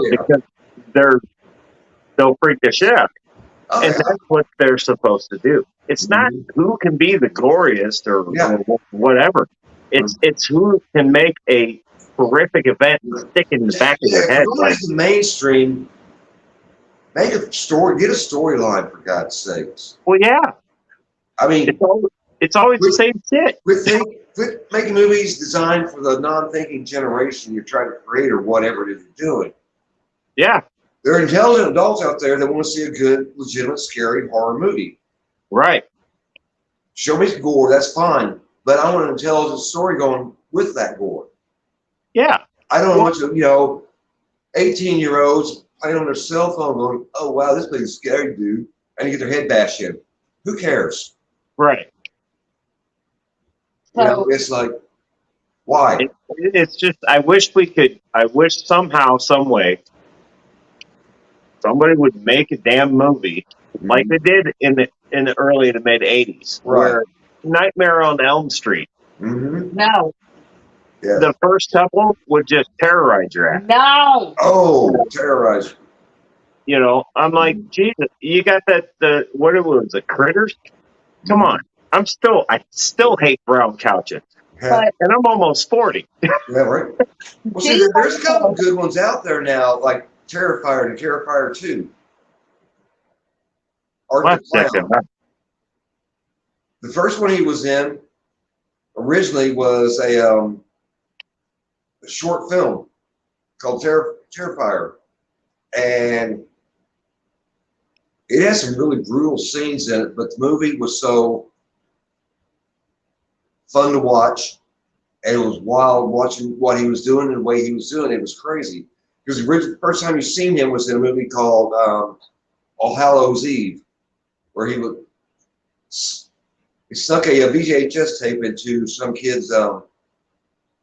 Because they'll freak the shit out. And that's what they're supposed to do. It's not who can be the goriest or whatever. It's who can make a horrific event stick in the back of your head. Like the mainstream, make a story, get a storyline for God's sakes. Well, yeah. I mean, it's always the same shit. Quit making movies designed for the non-thinking generation you're trying to create or whatever it is you're doing. Yeah. There are intelligent adults out there that want to see a good, legitimate, scary horror movie. Right. Show me gore, that's fine. But I want an intelligent story going with that gore. Yeah. I don't know much of, 18-year-olds playing on their cell phone going, oh, wow, this place is scary, dude. And you get their head bashed in. Who cares? Right. It's like, why? It's just, I wish somehow, some way, somebody would make a damn movie like they did in the early to mid 80s, Right. where Nightmare on Elm Street. Mm-hmm. No. Yeah. The first couple would just terrorize your ass. No. Oh, terrorize. I'm like, Jesus, you got what it was, the Critters? Come on. I still hate brown couches. Yeah. And I'm almost 40. Yeah, right. Well, see, there's a couple good ones out there now, like Terrifier and Terrifier 2. Art the Clown. The first one he was in originally was a short film called Terrifier. And it has some really brutal scenes in it, but the movie was so fun to watch. And it was wild watching what he was doing and the way he was doing it. It was crazy. Because the first time you seen him was in a movie called All Hallows Eve, where he snuck a VHS tape into some kid's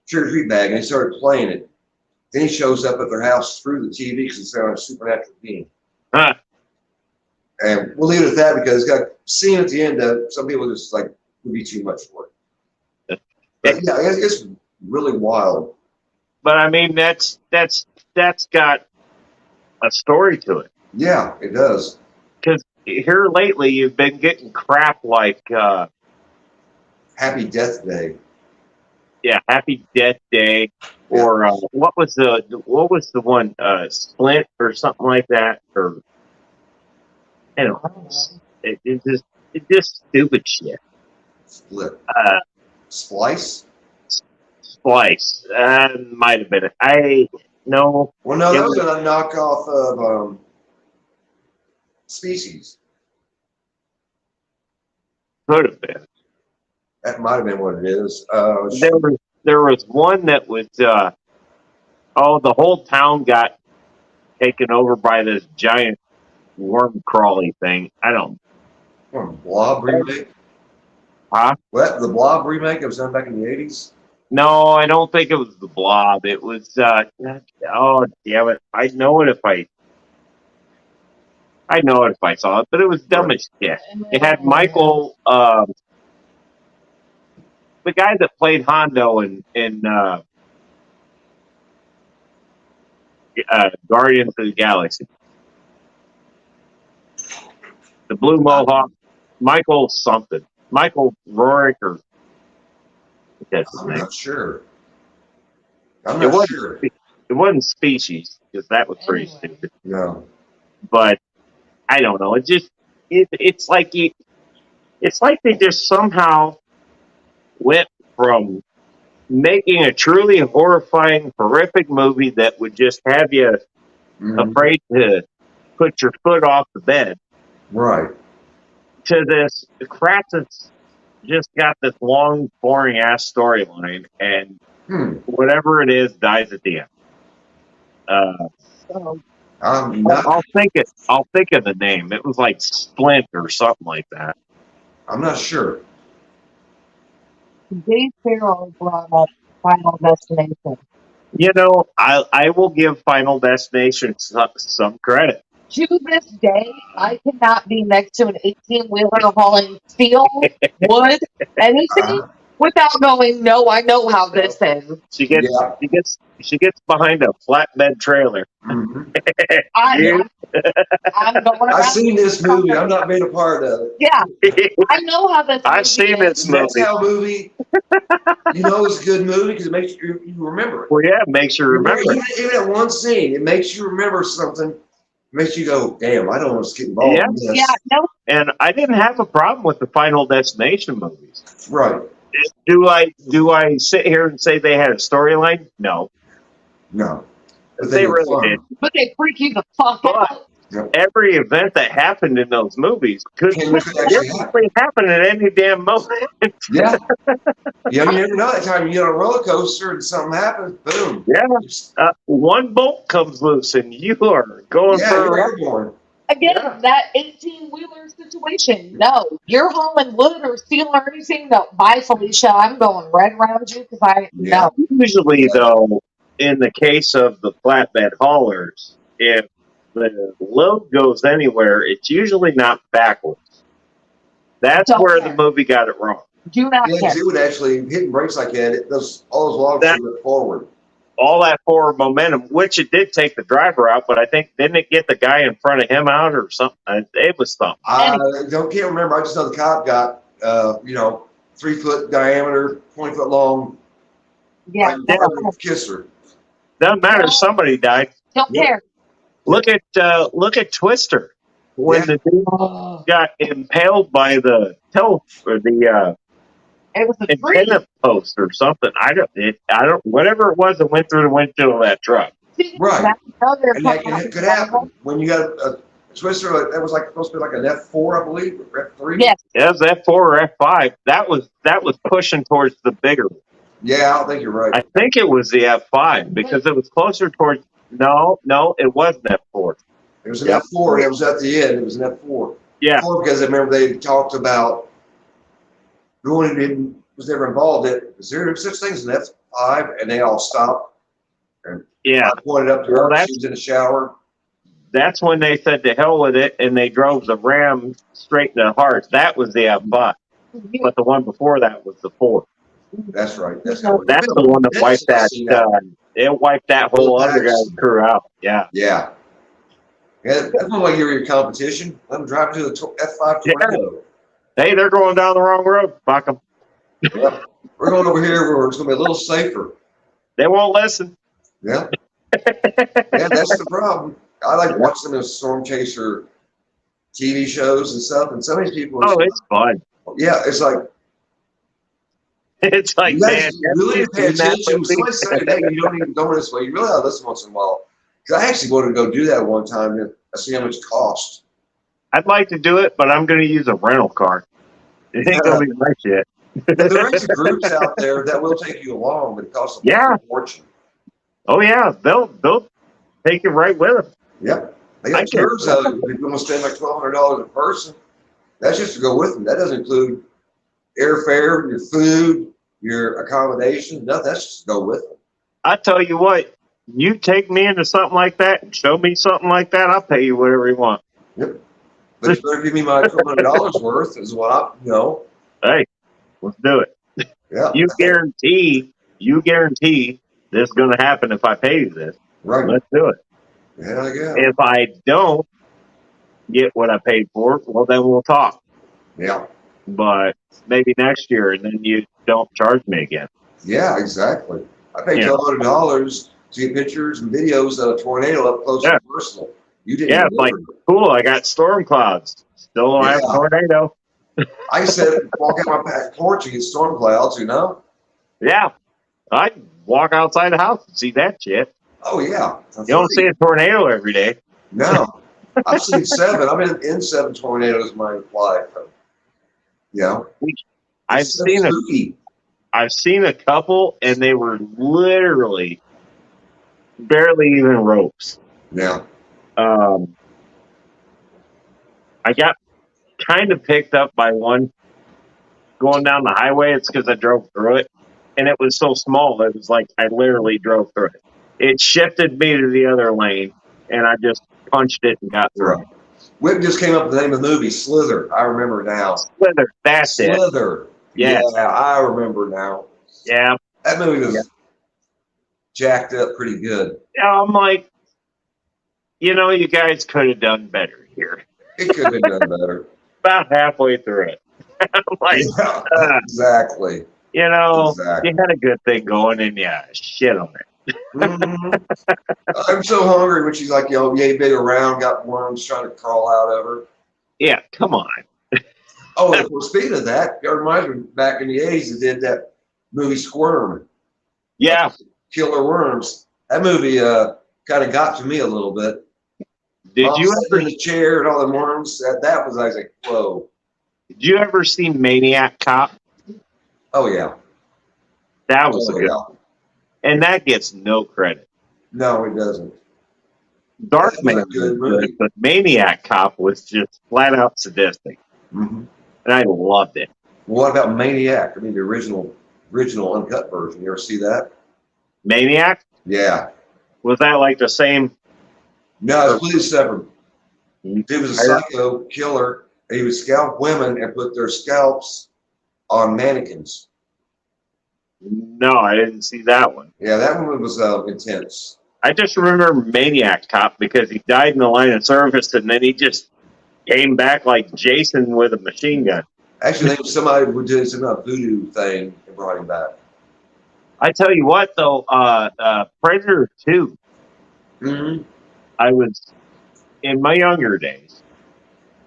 trick-or-treat bag and he started playing it. Then he shows up at their house through the TV because it's a supernatural being. Huh. And we'll leave it at that because seeing at the end, some people just like would be too much for it. But yeah, it's really wild. But I mean, that's got a story to it. Yeah, it does. Because here lately, you've been getting crap like Happy Death Day. Yeah, Happy Death Day, or what was the one, Splint or something like that, or I don't know. It's just stupid shit. Split. Splice. Splice. Might have been it. No. Well, no, that was a knockoff of Species. Could have been. That might have been what it is. There was one that was the whole town got taken over by this giant worm crawly thing. I don't. Blob remake. Huh? What, the Blob remake that was done back in the 80s? No, I don't think it was the Blob. It was oh damn it! I'd know it if I saw it, but it was dumb as shit. It had Michael, the guy that played Hondo in Guardians of the Galaxy, the Blue Mohawk, Michael something, Michael Rourke, or that's his I'm name. not sure. I'm not sure. It wasn't Species, because that was pretty stupid. No. But I don't know. It's like they just somehow went from making a truly horrifying, horrific movie that would just have you afraid to put your foot off the bed, right, to this crap that's just got this long, boring ass storyline, and whatever it is dies at the end. I'll think of the name. It was like Splint or something like that. I'm not sure. Dave Farrell brought up Final Destination. I will give Final Destination some credit. To this day, I cannot be next to an 18-wheeler hauling steel, wood, anything, without going, no, I know how this is. She gets behind a flatbed trailer. I'm going I've seen this movie. I'm not being a part of it. Yeah, I know how this. I've seen this movie. That's how movie. It's a good movie because it makes you remember it. Well, yeah, it makes you remember. Even that one scene, it makes you remember something. It makes you go, damn, I don't want to get involved in this. Yeah, no. And I didn't have a problem with the Final Destination movies. Right. Do I sit here and say they had a storyline? No. No. But they really did. But they freak you the fuck out. every event that happened in those movies could Could actually happen. definitely happen at any damn moment. Yeah. Yeah, you never know. That time you get on a roller coaster and something happens, boom. Yeah. One bolt comes loose and you are going Yeah, for a you're ride. airborne. Again, Yeah. that 18-wheeler situation. No, you're hauling wood or steel or anything. No, bye, Felicia. I'm going right around you because Yeah. no. Usually, though, in the case of the flatbed haulers, if the load goes anywhere, it's usually not backwards. That's Don't where care. the movie got it wrong. Do not Yeah, care. because it would actually hitting brakes like that. All those logs That- should go forward. All that forward momentum, which it did take the driver out, but I think didn't it get the guy in front of him out or something? It was something. I can't remember. I just know the cop got 3 foot diameter, 20 foot long, Yeah, like kisser. Doesn't matter. Somebody died. don't care. Look at Twister when Yeah. the dude got impaled by the It was a tree. antenna post or something. I don't. Whatever it was that went through the windshield of that truck. Right. That's another And that couple could happen when you got a twister. That was supposed to be like an F4, I believe, or F3. Yes. It was F4 or F5. That was pushing towards the bigger one. Yeah, I don't think you're right. I think it was the F5 because it was closer towards. No, it wasn't F4. It was an F4, and it was at the end. It was an F4. Yeah. Because I remember they talked about the one who was never involved. Is there such things as an F5? And they all stopped. And Yeah. I pointed up to her. Well, She was in the shower. That's when they said to hell with it, and they drove the Ram straight in the heart. That was the F5. But the one before that was the 4. That's right. That's the one that wiped that. It wiped that whole other guy's crew out. Yeah. Yeah. Yeah, that's one way you're your competition. Let them drive to the F5 tornado. Hey, they're going down the wrong road. Fuck them. Yep. We're going over here where it's going to be a little safer. They won't listen. Yeah. Yeah, that's the problem. I like watching those storm chaser TV shows and stuff, and some of these people. Oh, it's fun. Yeah, it's like. It's like, you man, really pay attention. When somebody says, hey, you don't even go this way, you really ought to listen once in a while. Because I actually wanted to go do that one time and I see how much it costs. I'd like to do it, but I'm going to use a rental car. It ain't going to be my shit. There are some groups out there that will take you along, but it costs a fortune. Oh yeah, they'll take you right with them. Yep. They got tours out. If you're going to spend like $1,200 a person, that's just to go with them. That doesn't include airfare, your food, your accommodation. No, that's just to go with them. I tell you what, you take me into something like that and show me something like that, I'll pay you whatever you want. Yep. But you better give me my $1,200 worth is what I know. Hey, let's do it. Yeah. You guarantee this is going to happen if I pay you this. Right. Let's do it. Yeah, yeah. If I don't get what I paid for, well, then we'll talk. Yeah. But maybe next year, and then you don't charge me again. Yeah, exactly. I paid $1,200 to get pictures and videos of a tornado up close and personal. You didn't. Yeah, it's like, cool, I got storm clouds. Still don't have a tornado. I said, walk out my back porch and get storm clouds, you know? Yeah. I'd walk outside the house and see that shit. Oh, yeah. You don't see a tornado every day. No. I've seen 7. I've been in 7 tornadoes in my life. Yeah. I've seen a couple, and they were literally barely even ropes. Yeah. I got kind of picked up by one going down the highway. It's because I drove through it, and it was so small. It was like I literally drove through it. It shifted me to the other lane, and I just punched it and got through it. Whip just came up with the name of the movie, Slither. I remember now. Slither, that's it. Slither. Yeah, I remember now. Yeah. That movie was jacked up pretty good. Yeah, I'm like, you guys could have done better here. It could have been done better. About halfway through it. I'm like, exactly. You had a good thing going, and shit on it. I'm so hungry when she's like, yay, big around, got worms trying to crawl out of her. Yeah, come on. Oh, and for speaking of that, it reminds me back in the 80s, they did that movie Squirm. Yeah. Killer Worms. That movie kind of got to me a little bit. Did you sitting ever in the chair and all the worms? That was, I was like, whoa. did you ever see Maniac Cop? Oh, yeah. That was Oh, a good, yeah. and that gets no credit. No, it doesn't. Dark That was Man a was good good, movie. but Maniac Cop was just flat out sadistic, Mm-hmm. and I loved it. What about Maniac? I mean, the original uncut version. You ever see that? Maniac, Yeah. was that like the same? No, it's completely separate. I, He was a psycho killer. He would scalp women and put their scalps on mannequins. no, I didn't see that one. Yeah, that one was intense. I just remember Maniac Cop because he died in the line of service, and then he just came back like Jason with a machine gun. Actually, I think somebody would do some voodoo thing and brought him back. I tell you what, though, Predator 2, Mm-hmm. I was in my younger days,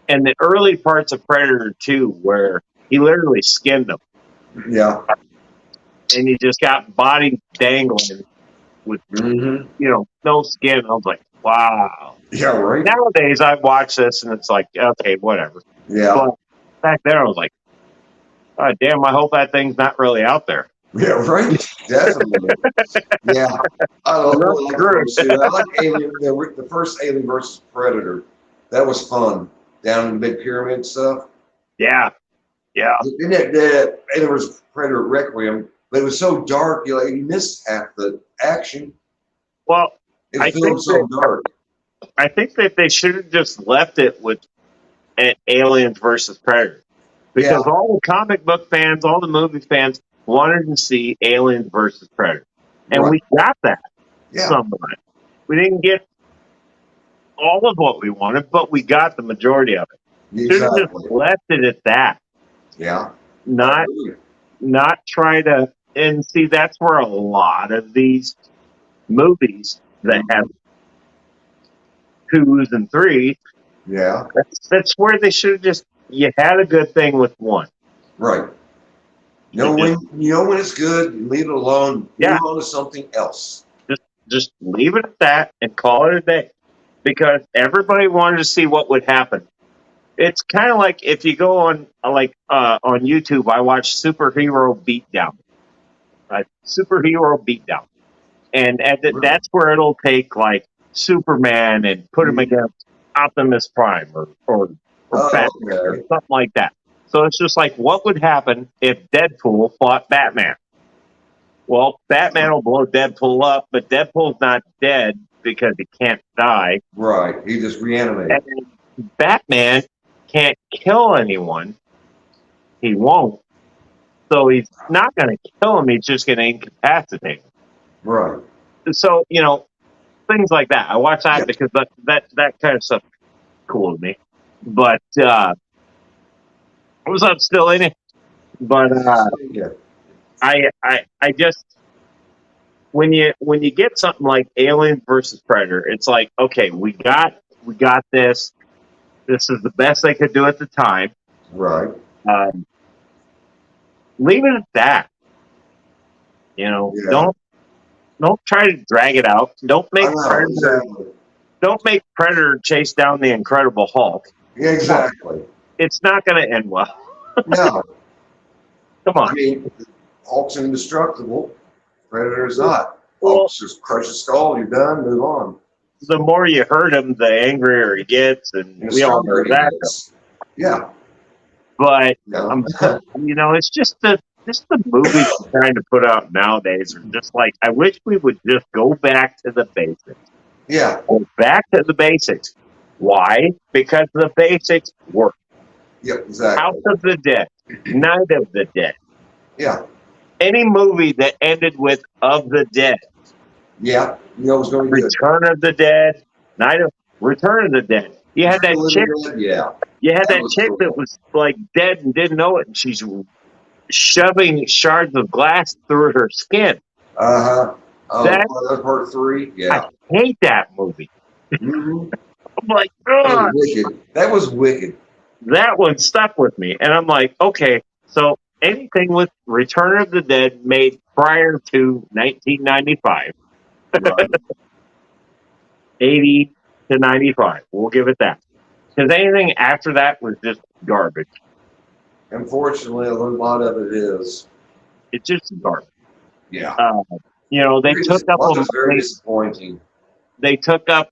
and the early parts of Predator 2 where he literally skinned them, Yeah. and he just got body dangling with, Mm-hmm. no skin. I was like, wow. Yeah, right? Nowadays, I watch this, and it's like, okay, whatever. Yeah. But back then, I was like, oh, damn, I hope that thing's not really out there. Yeah, right? Definitely. Yeah. I really like the first two. I like Alien, the first Alien versus Predator. That was fun. Down in the big pyramid stuff. Yeah, yeah. Then the Alien versus Predator Requiem, but it was so dark, you missed half the action. Well, It I was think so dark. I think that they should have just left it with Aliens versus Predator. Because Yeah. all the comic book fans, all the movie fans wanted to see Aliens versus Predator. And Right. we got that Yeah. somewhat. We didn't get all of what we wanted, but we got the majority of it. Should have just Exactly. left it at that. Yeah. Not try to, and see, that's where a lot of these movies that have 2s and 3s, Yeah. that's where they should have just, you had a good thing with one. Right. When it's good, you leave it alone. Yeah. Move on to something else. Just leave it at that and call it a day, because everybody wanted to see what would happen. It's kind of like if you go on on YouTube, I watch Superhero Beatdown, and that's where it'll take like Superman and put him against Optimus Prime or Batman or Okay. something like that. So it's just like, what would happen if Deadpool fought Batman? Well, Batman will blow Deadpool up, but Deadpool's not dead because he can't die. Right. He just reanimated. And Batman can't kill anyone. He won't. So he's not going to kill him. He's just going to incapacitate him. Right. So, things like that. I watch that because that kind of stuff is cool to me. But I was up still in it. But Yeah. I just, when you get something like Alien versus Predator, it's like, okay, we got this. This is the best they could do at the time. Right. Leave it at that. Yeah. Don't try to drag it out. Don't make I know, Predator. exactly. Don't make Predator chase down the Incredible Hulk. Yeah, exactly. It's not going to end well. No. Come I on. mean, Hulk's indestructible. Predator's not. Well- Hulk just crush his skull, you're done, move on. The more you hurt him, the angrier he gets, and And we all know stronger he that. gets. Yeah. But Yeah. it's just the movies they're trying to put out nowadays are just like, I wish we would just go back to the basics. Yeah. Go back to the basics. Why? Because the basics work. Yep, exactly. House of the Dead, Night of the Dead. Yeah. Any movie that ended with Of the Dead, Yeah. It's going to be good. Return of the Dead. You had that chick. Yeah. You had That that was chick cool. that was like dead and didn't know it, and she's shoving shards of glass through her skin. Uh-huh. Oh, That- part 3? Yeah. I hate that movie. Mhm. I'm like, That ugh. was wicked. That was wicked. That one stuck with me, and I'm like, okay, so anything with Return of the Dead made prior to 1995, Right. 80, to 95. We'll give it that. Because anything after that was just garbage. Unfortunately, a lot of it is. It's just garbage. Yeah. You know, they Very took up very disappointing. They took up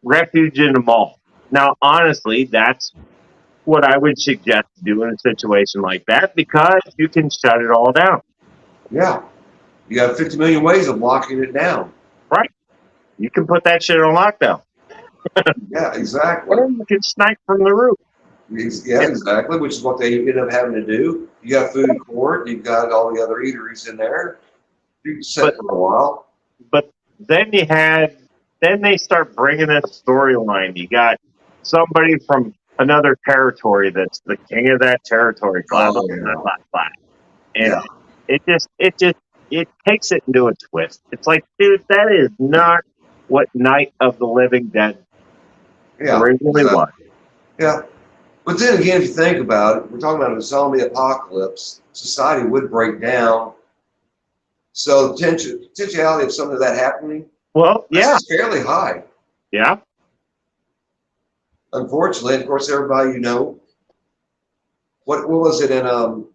refuge in the mall. Now, honestly, that's what I would suggest to do in a situation like that because you can shut it all down. Yeah. You got 50 million ways of locking it down. Right. You can put that shit on lockdown. Yeah, exactly. Or you can snipe from the roof. Yeah, exactly, which is what they end up having to do. You got food court, you've got all the other eateries in there. You can sit for a while. But then they start bringing this storyline. You got somebody from another territory that's the king of that territory, blah, blah, blah, blah, blah. And it takes it into a twist. It's like, dude, that is not what Night of the Living Dead originally was. Yeah. But then again, if you think about it, we're talking about a zombie apocalypse. Society would break down. So the potentiality of something of that happening, is fairly high. Yeah. Unfortunately, of course, everybody, you know, what was it in the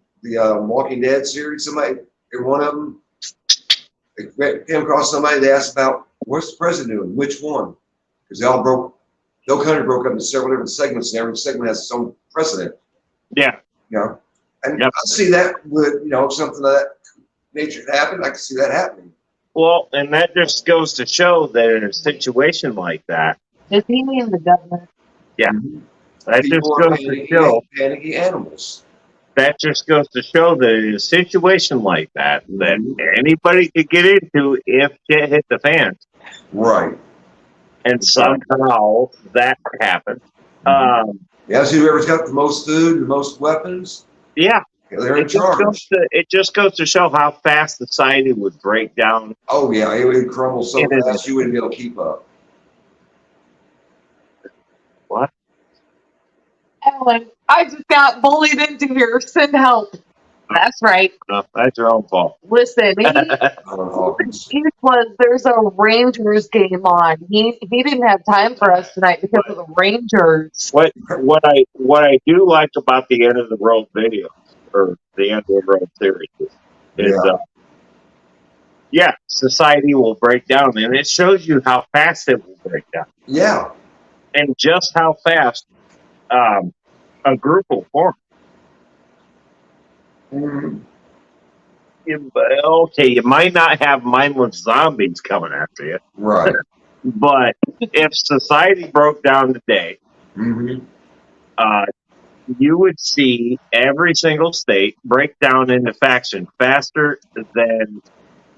Walking Dead series? Somebody, one of them, they came across somebody. They asked about what's the president doing, which one, because they all broke. No country broke up into several different segments, and every segment has its own precedent. Yeah. You know, and I see that with, you know, something of that nature happen. I can see that happening. Well, and that just goes to show that in a situation like that. Does he mean the government? Yeah. That People just goes to show. Panicky animals. That just goes to show that in a situation like that, that anybody could get into if shit hit the fan. Right. And somehow that happened. See whoever's got the most food, the most weapons. Yeah. They're in charge. It just goes to show how fast society would break down. Oh, yeah. It would crumble so fast you wouldn't be able to keep up. What? Ellen, I just got bullied into here. Send help. That's right. No, that's your own fault. Listen, there's a Rangers game on. He didn't have time for us tonight because of the Rangers. What I do like about the End of the World video or the End of the World series is society will break down, and it shows you how fast it will break down. Yeah, and just how fast a group will form. You might not have mindless zombies coming after you. Right. But if society broke down today, you would see every single state break down into faction faster than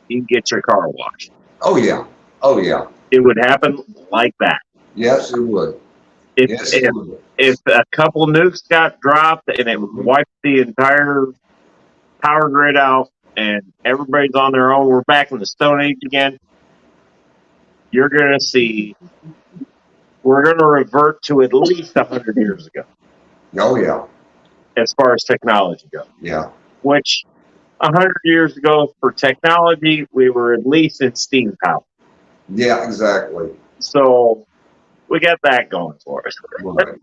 you can get your car washed. Oh, yeah. Oh, yeah. It would happen like that. Yes, it would. If a couple nukes got dropped and it wiped the entire power grid out and everybody's on their own, we're back in the Stone Age again, you're going to see, we're going to revert to at least 100 years ago. Oh, yeah. As far as technology goes. Yeah. Which, 100 years ago, for technology, we were at least in steam power. Yeah, exactly. So, we got that going for us. Right.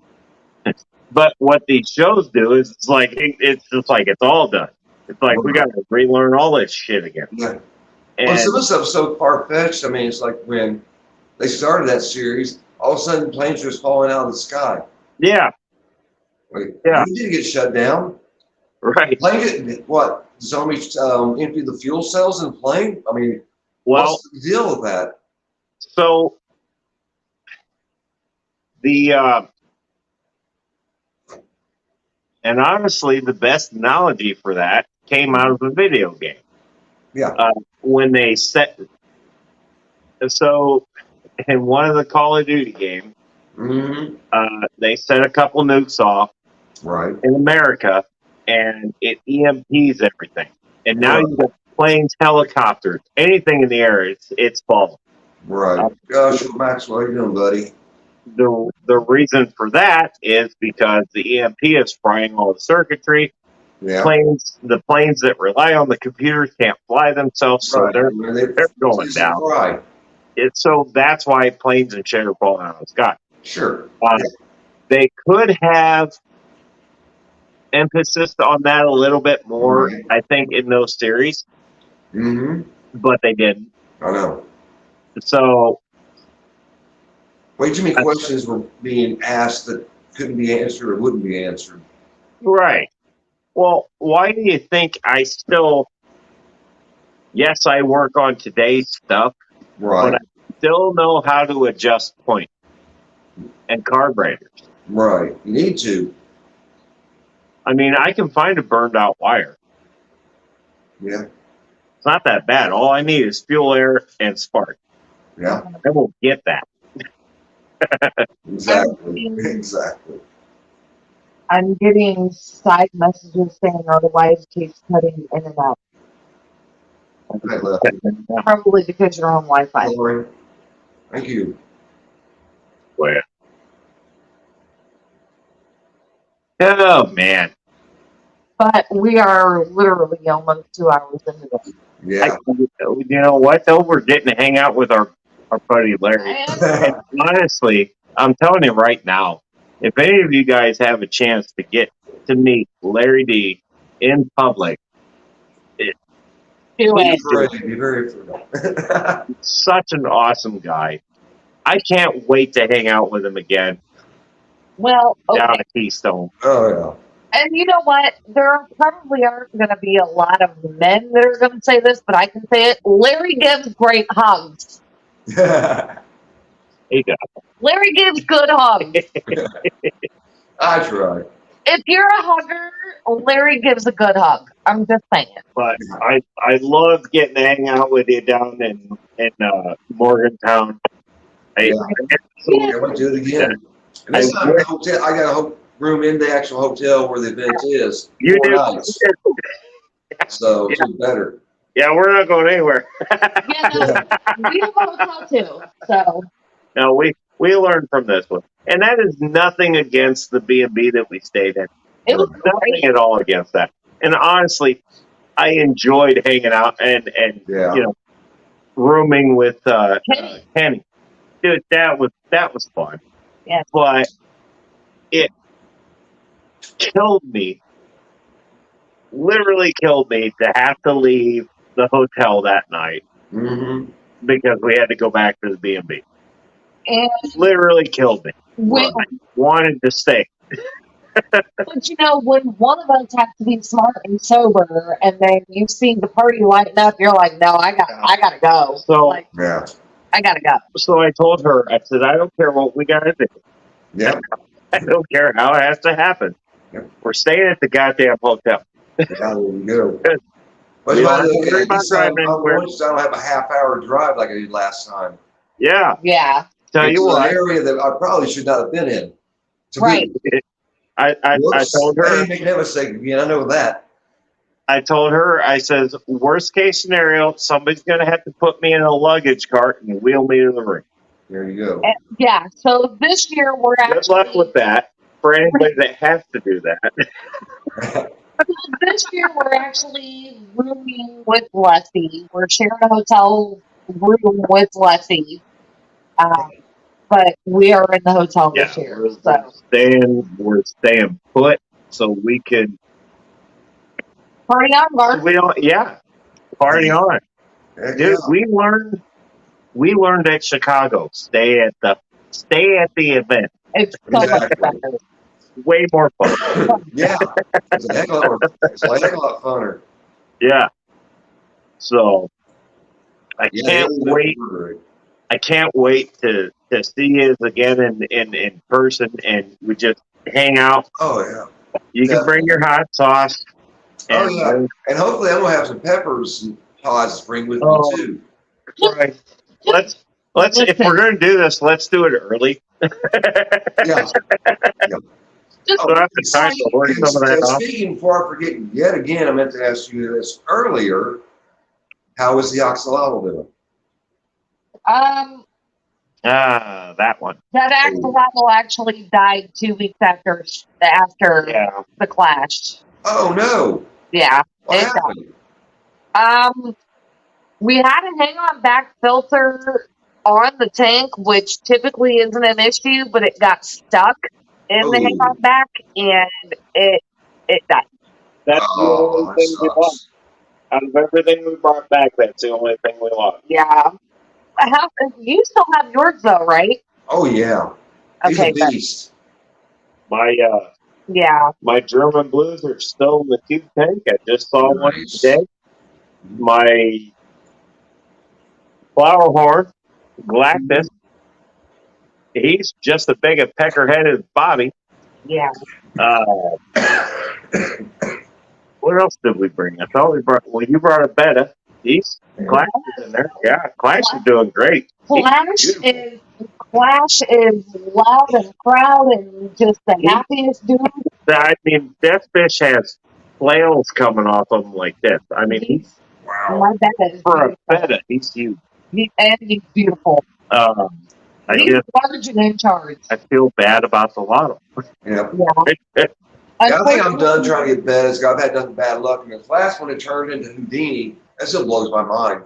But what these shows do is it's just like it's all done. It's like we got to relearn all this shit again. Yeah. Well, some of the stuff's so far-fetched. I mean, it's like when they started that series, all of a sudden planes were just falling out of the sky. Yeah. You didn't get shut down. Right. Plane didn't, what? Zombies empty the fuel cells in the plane? I mean, what's the deal with that? So, and honestly, the best analogy for that came out of a video game. Yeah. When they set, so in one of the Call of Duty games, they set a couple nukes off in America, and it EMPs everything. And now you got planes, helicopters, anything in the air, it's falling. Right. Gosh, Maxwell, how you doing, buddy? The reason for that is because the EMP is frying all the circuitry. Yeah. The planes that rely on the computers can't fly themselves, so they're going down. Right. So that's why planes and shit are falling out of the sky. Sure. They could have emphasis on that a little bit more, Right. I think, in those series, Mm-hmm. but they didn't. I know. So, Way too many questions were being asked that couldn't be answered or wouldn't be answered. right. Well, why do you think I still, yes, I work on today's stuff, Right. but I still know how to adjust point and carburetors. Right. You need to. I mean, I can find a burned out wire. Yeah. It's not that bad. All I need is fuel, air, and spark. Yeah. I will get that. Exactly. Exactly. I'm getting side messages saying our live keeps cutting in and out. Hi, Lefty. Probably because you're on Wi-Fi. Lori. Thank you. Well, oh, man. But we are literally almost 2 hours into this. Yeah. You know what, though? We're getting to hang out with our buddy Larry. And honestly, I'm telling you right now, if any of you guys have a chance to get to meet Larry D in public, Do it. Be very frugal. such an awesome guy. I can't wait to hang out with him again Well, down okay. at Keystone. Oh, And you know what? There probably aren't going to be a lot of men that are going to say this, but I can say it. Larry gives great hugs. yeah. He does. Larry gives good hugs. I try. If you're a hugger, Larry gives a good hug. I'm just saying. But I love getting to hang out with you down in Morgantown. Yeah. I want to do it again. And this time, hotel, I got a room in the actual hotel where the event is. You 4 do. nights. So it's even better. Yeah, we're not going anywhere. Yeah, no, we have a hotel too. So No, we learned from this one, and that is nothing against the B&B that we stayed in. it was Nothing great. at all against that. And honestly, I enjoyed hanging out and Yeah. you know, rooming with Kenny. Kenny. Dude, that was fun. Yes. But it killed me, literally killed me to have to leave the hotel that night Mm-hmm. because we had to go back to the B&B. And Literally killed me. when, Wanted to stay. but you know, when one of us has to be smart and sober, and then you see the party lighting up, you're like, no, I gotta go. So- like, Yeah. I gotta go. So I told her, I said, I don't care what we got to do. Yep. I don't care how it has to happen. Yep. We're staying at the goddamn hotel. Yeah, there you go. But We you don't know, have to worry about this time, driving anywhere. I don't have a half-hour drive like I did last time. Yeah. Yeah. Tell you It's what, an area that I probably should not have been in. To Right. me. I Whoops. told her, Hey, make that mistake again. I know that. I says, worst case scenario, somebody's going to have to put me in a luggage cart and wheel me to the ring. There you go. And, yeah. So this year we're Good actually luck with that for anybody that has to do that. this year we're actually rooming with Leslie. We're sharing a hotel room with Leslie. But we are in the hotel this year. So we're staying put so we could, party on, Mark. party on. Heck Dude, yeah. we learned at Chicago, stay at the event. It's so much Exactly. better. Way more fun. Yeah. It's a heck of a lot funner. Yeah. So I Yeah, can't yeah, wait. I can't wait to see you again in person, and we just hang out. Oh, yeah. You can bring your hot sauce. Oh, yeah. And hopefully I'm going to have some peppers and pods to bring with Oh. me, too. Right. Let's if we're going to do this, let's do it early. Yeah. Just So I have the time to work some of that off. Speaking, before I forget yet again, I meant to ask you this earlier. How is the axolotl doing? That one. that axolotl actually died 2 weeks after Yeah. the clash. Oh, no. Yeah. What It happened? We had a hang on back filter on the tank, which typically isn't an issue, but it got stuck in the Oh. hang-on back, and it died. That's the Oh, only that thing we lost. sucks. Out of everything we brought back, that's the only thing we lost. Yeah. You still have yours though, right? Oh yeah, he's Okay, a but beast. yeah. My German blues are still in the tube tank. I just saw one Nice. today. My flower horn, Galactus, he's just as big a peckerhead as Bobby. Yeah. What else did we bring? I thought we brought. Well, you brought a betta. He's Clash is in there. Yeah, Clash is doing great. Clash is loud and proud and just the happiest dude. I mean, Death Fish has flails coming off of him like this. I mean, he's Wow. My betta is for a beautiful. betta. He's huge. And he's beautiful. I He's guess large and in charge. I feel bad about the lotto. Yeah. Yeah. Yeah, I think I'm done trying to get bettas. I've had nothing bad luck. And this last one, it turned into Houdini. That still blows my mind.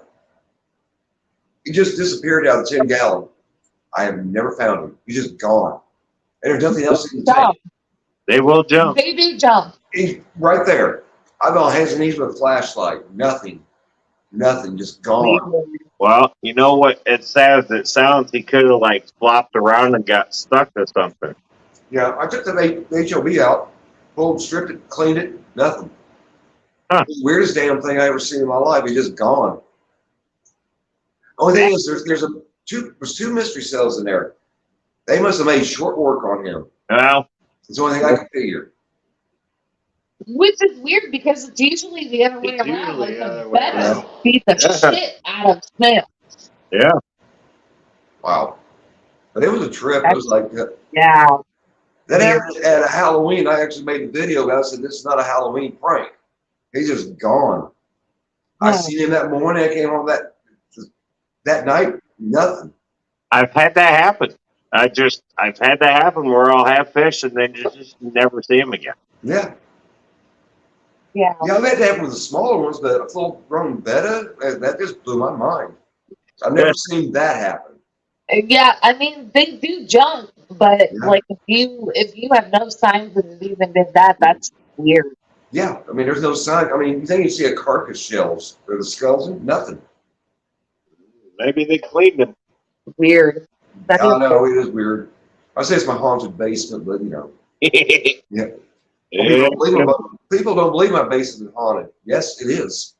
He just disappeared out of the 10-gallon. I have never found him. He's just gone. And there's nothing else in the tank. They will jump. They do jump. He's right there. I've been on hands and knees with a flashlight. Nothing. Nothing. Just gone. Well, you know what? As sad as it sounds, he could have like flopped around and got stuck to something. Yeah, I took the HOB out, pulled, stripped it, cleaned it, nothing. Huh. The weirdest damn thing I ever seen in my life. He's just gone. Only thing is, there's two mystery cells in there. They must have made short work on him. Well, It's the only thing I can figure. Which is weird because it's usually the other way It's around. usually Like the other the way bettas around. beat the shit out of snails. yeah. Wow. But it was a trip. It was like Yeah. that happened at a Halloween. I actually made a video about it. I said, this is not a Halloween prank. He's just gone. I Yeah. seen him that morning. I came home that night. Nothing. I've had that happen. I've had that happen where I'll have fish and then just never see them again. Yeah. Yeah. Yeah, I've had that happen with the smaller ones, but a full-grown betta, that just blew my mind. I've never seen that happen. Yeah, I mean they do jump, but Yeah. like if you have no signs that it even did that, that's weird. Yeah, I mean, there's no sign. I mean, you think you see a carcass shells or the skulls? Nothing. Maybe they cleaned them. Weird. That I is know, it is weird. I say it's my haunted basement, but you know. Yeah. People don't believe my basement is haunted. Yes, it is.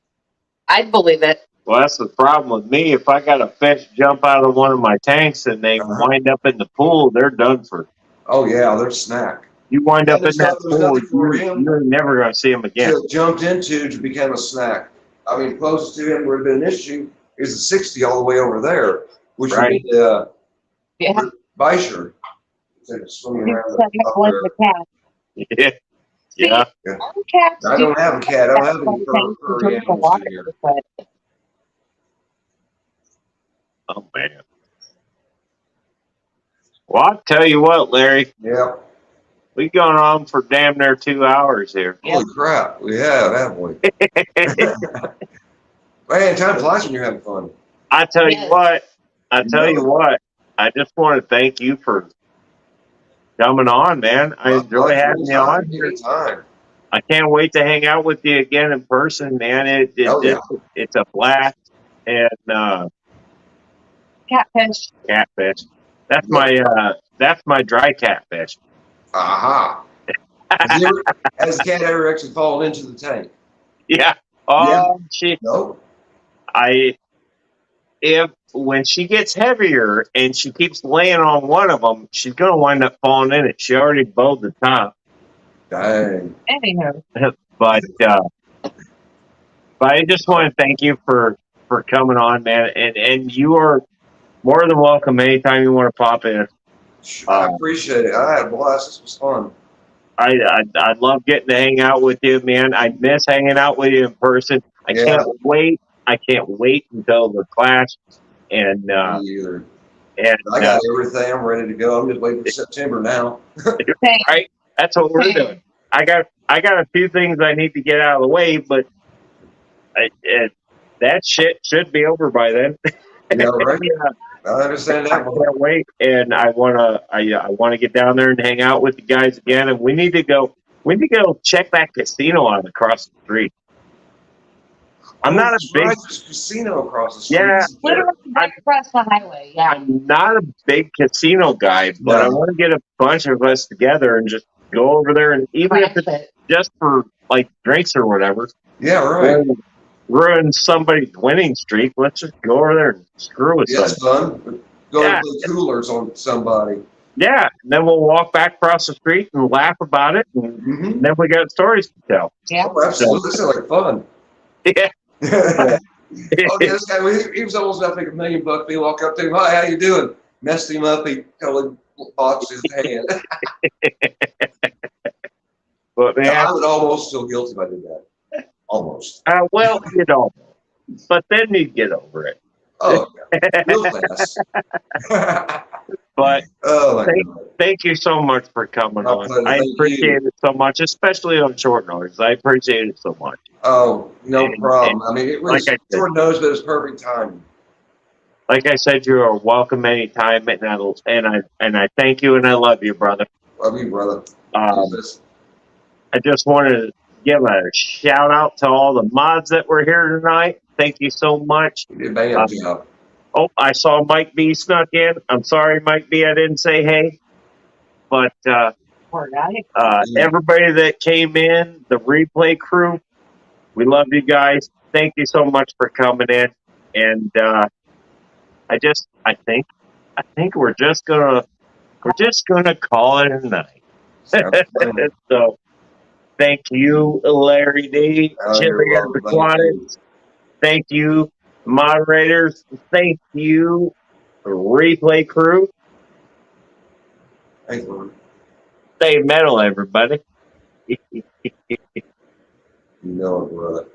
I'd believe it. Well, that's the problem with me. If I got a fish jump out of one of my tanks and they wind up in the pool, they're done for. Oh, yeah, they're snack. You wind up in there's that there's pool, nothing for him. you're never going to see them again. To jumped into to become a snack. I mean, closest to him would have been an issue is the 60 all the way over there, which would be the Yeah. Bisher. Swimming You around said up it was there. the cat. Yeah. Our cats I don't have a cat. I don't have any sometimes furry in terms of animals water, in here. but Oh, man. Well, I'll tell you what, Larry. Yeah. We've gone on for damn near 2 hours here. Holy crap. We have, haven't we? Man, time flies when you're having fun. I tell Yes. you what. I just want to thank you for coming on, man. I enjoy having you on here. Anytime. I can't wait to hang out with you again in person, man. It's a blast. And catfish. catfish. That's my dry catfish. Aha. Has the cat ever actually fallen into the tank? Yeah. No. When she gets heavier and she keeps laying on one of them, she's gonna wind up falling in it. She already bowed the top. Dang. Anyhow. But I just want to thank you for coming on, man. And you are more than welcome anytime you want to pop in. I appreciate it. I had a blast. This was fun. I love getting to hang out with you, man. I miss hanging out with you in person. I can't wait until the clash. And Me either. and I got everything. I'm ready to go. I'm just waiting for September now. right, that's what we're doing. I got a few things I need to get out of the way, but that shit should be over by then. Yeah, right? I understand I that one. can't wait, and I wanna get down there and hang out with the guys again. And we need to go. We need to go check that casino out across the street. I'm not a That's big right, there's a casino across the street. yeah. isn't there? Literally right across the highway. Yeah. I'm not a big casino guy, but I No. want to get a bunch of us together and just go over there, and even if Crash it's it. just for like drinks or whatever, Yeah, right. ruin somebody's winning streak. Let's just go over there and screw with Yeah, them. it's fun. Go Yeah. and play coolers on somebody. Yeah, and then we'll walk back across the street and laugh about it, and Mm-hmm. then we got stories to tell. Yeah. Oh, absolutely. This sounds like fun. Yeah. Oh, yeah, this guy, he was almost about to make $1 million. We walk up to him, hi, how you doing? Messed him up. He totally botched his hand. But I man, would almost feel guilty if I did that. Almost. well, you know, but then you get over it. Oh, yeah. Real fast. But Oh, my God. thank you so much for coming My on. pleasure. I Thank appreciate it so much, especially on short notice. I appreciate it so much. Oh, no And- problem. I mean, it was like I said- short notice, but it was perfect timing. Like I said, you are welcome anytime, and I thank you and I love you, brother. Love you, brother. Jesus. I just wanted to give a shout out to all the mods that were here tonight. Thank you so much. You did a bad job. Oh, I saw Mike B snuck in. I'm sorry, Mike B, I didn't say hey. But Poor guy. everybody that came in, the replay crew, we love you guys. Thank you so much for coming in. And I think we're just gonna call it a night. Sounds fun. So thank you, Larry D, Oh, you're Chili welcome. Thank Aquatics. Thank you, moderators. Thank you, replay crew. Thank you. Stay metal, everybody. You know it, brother.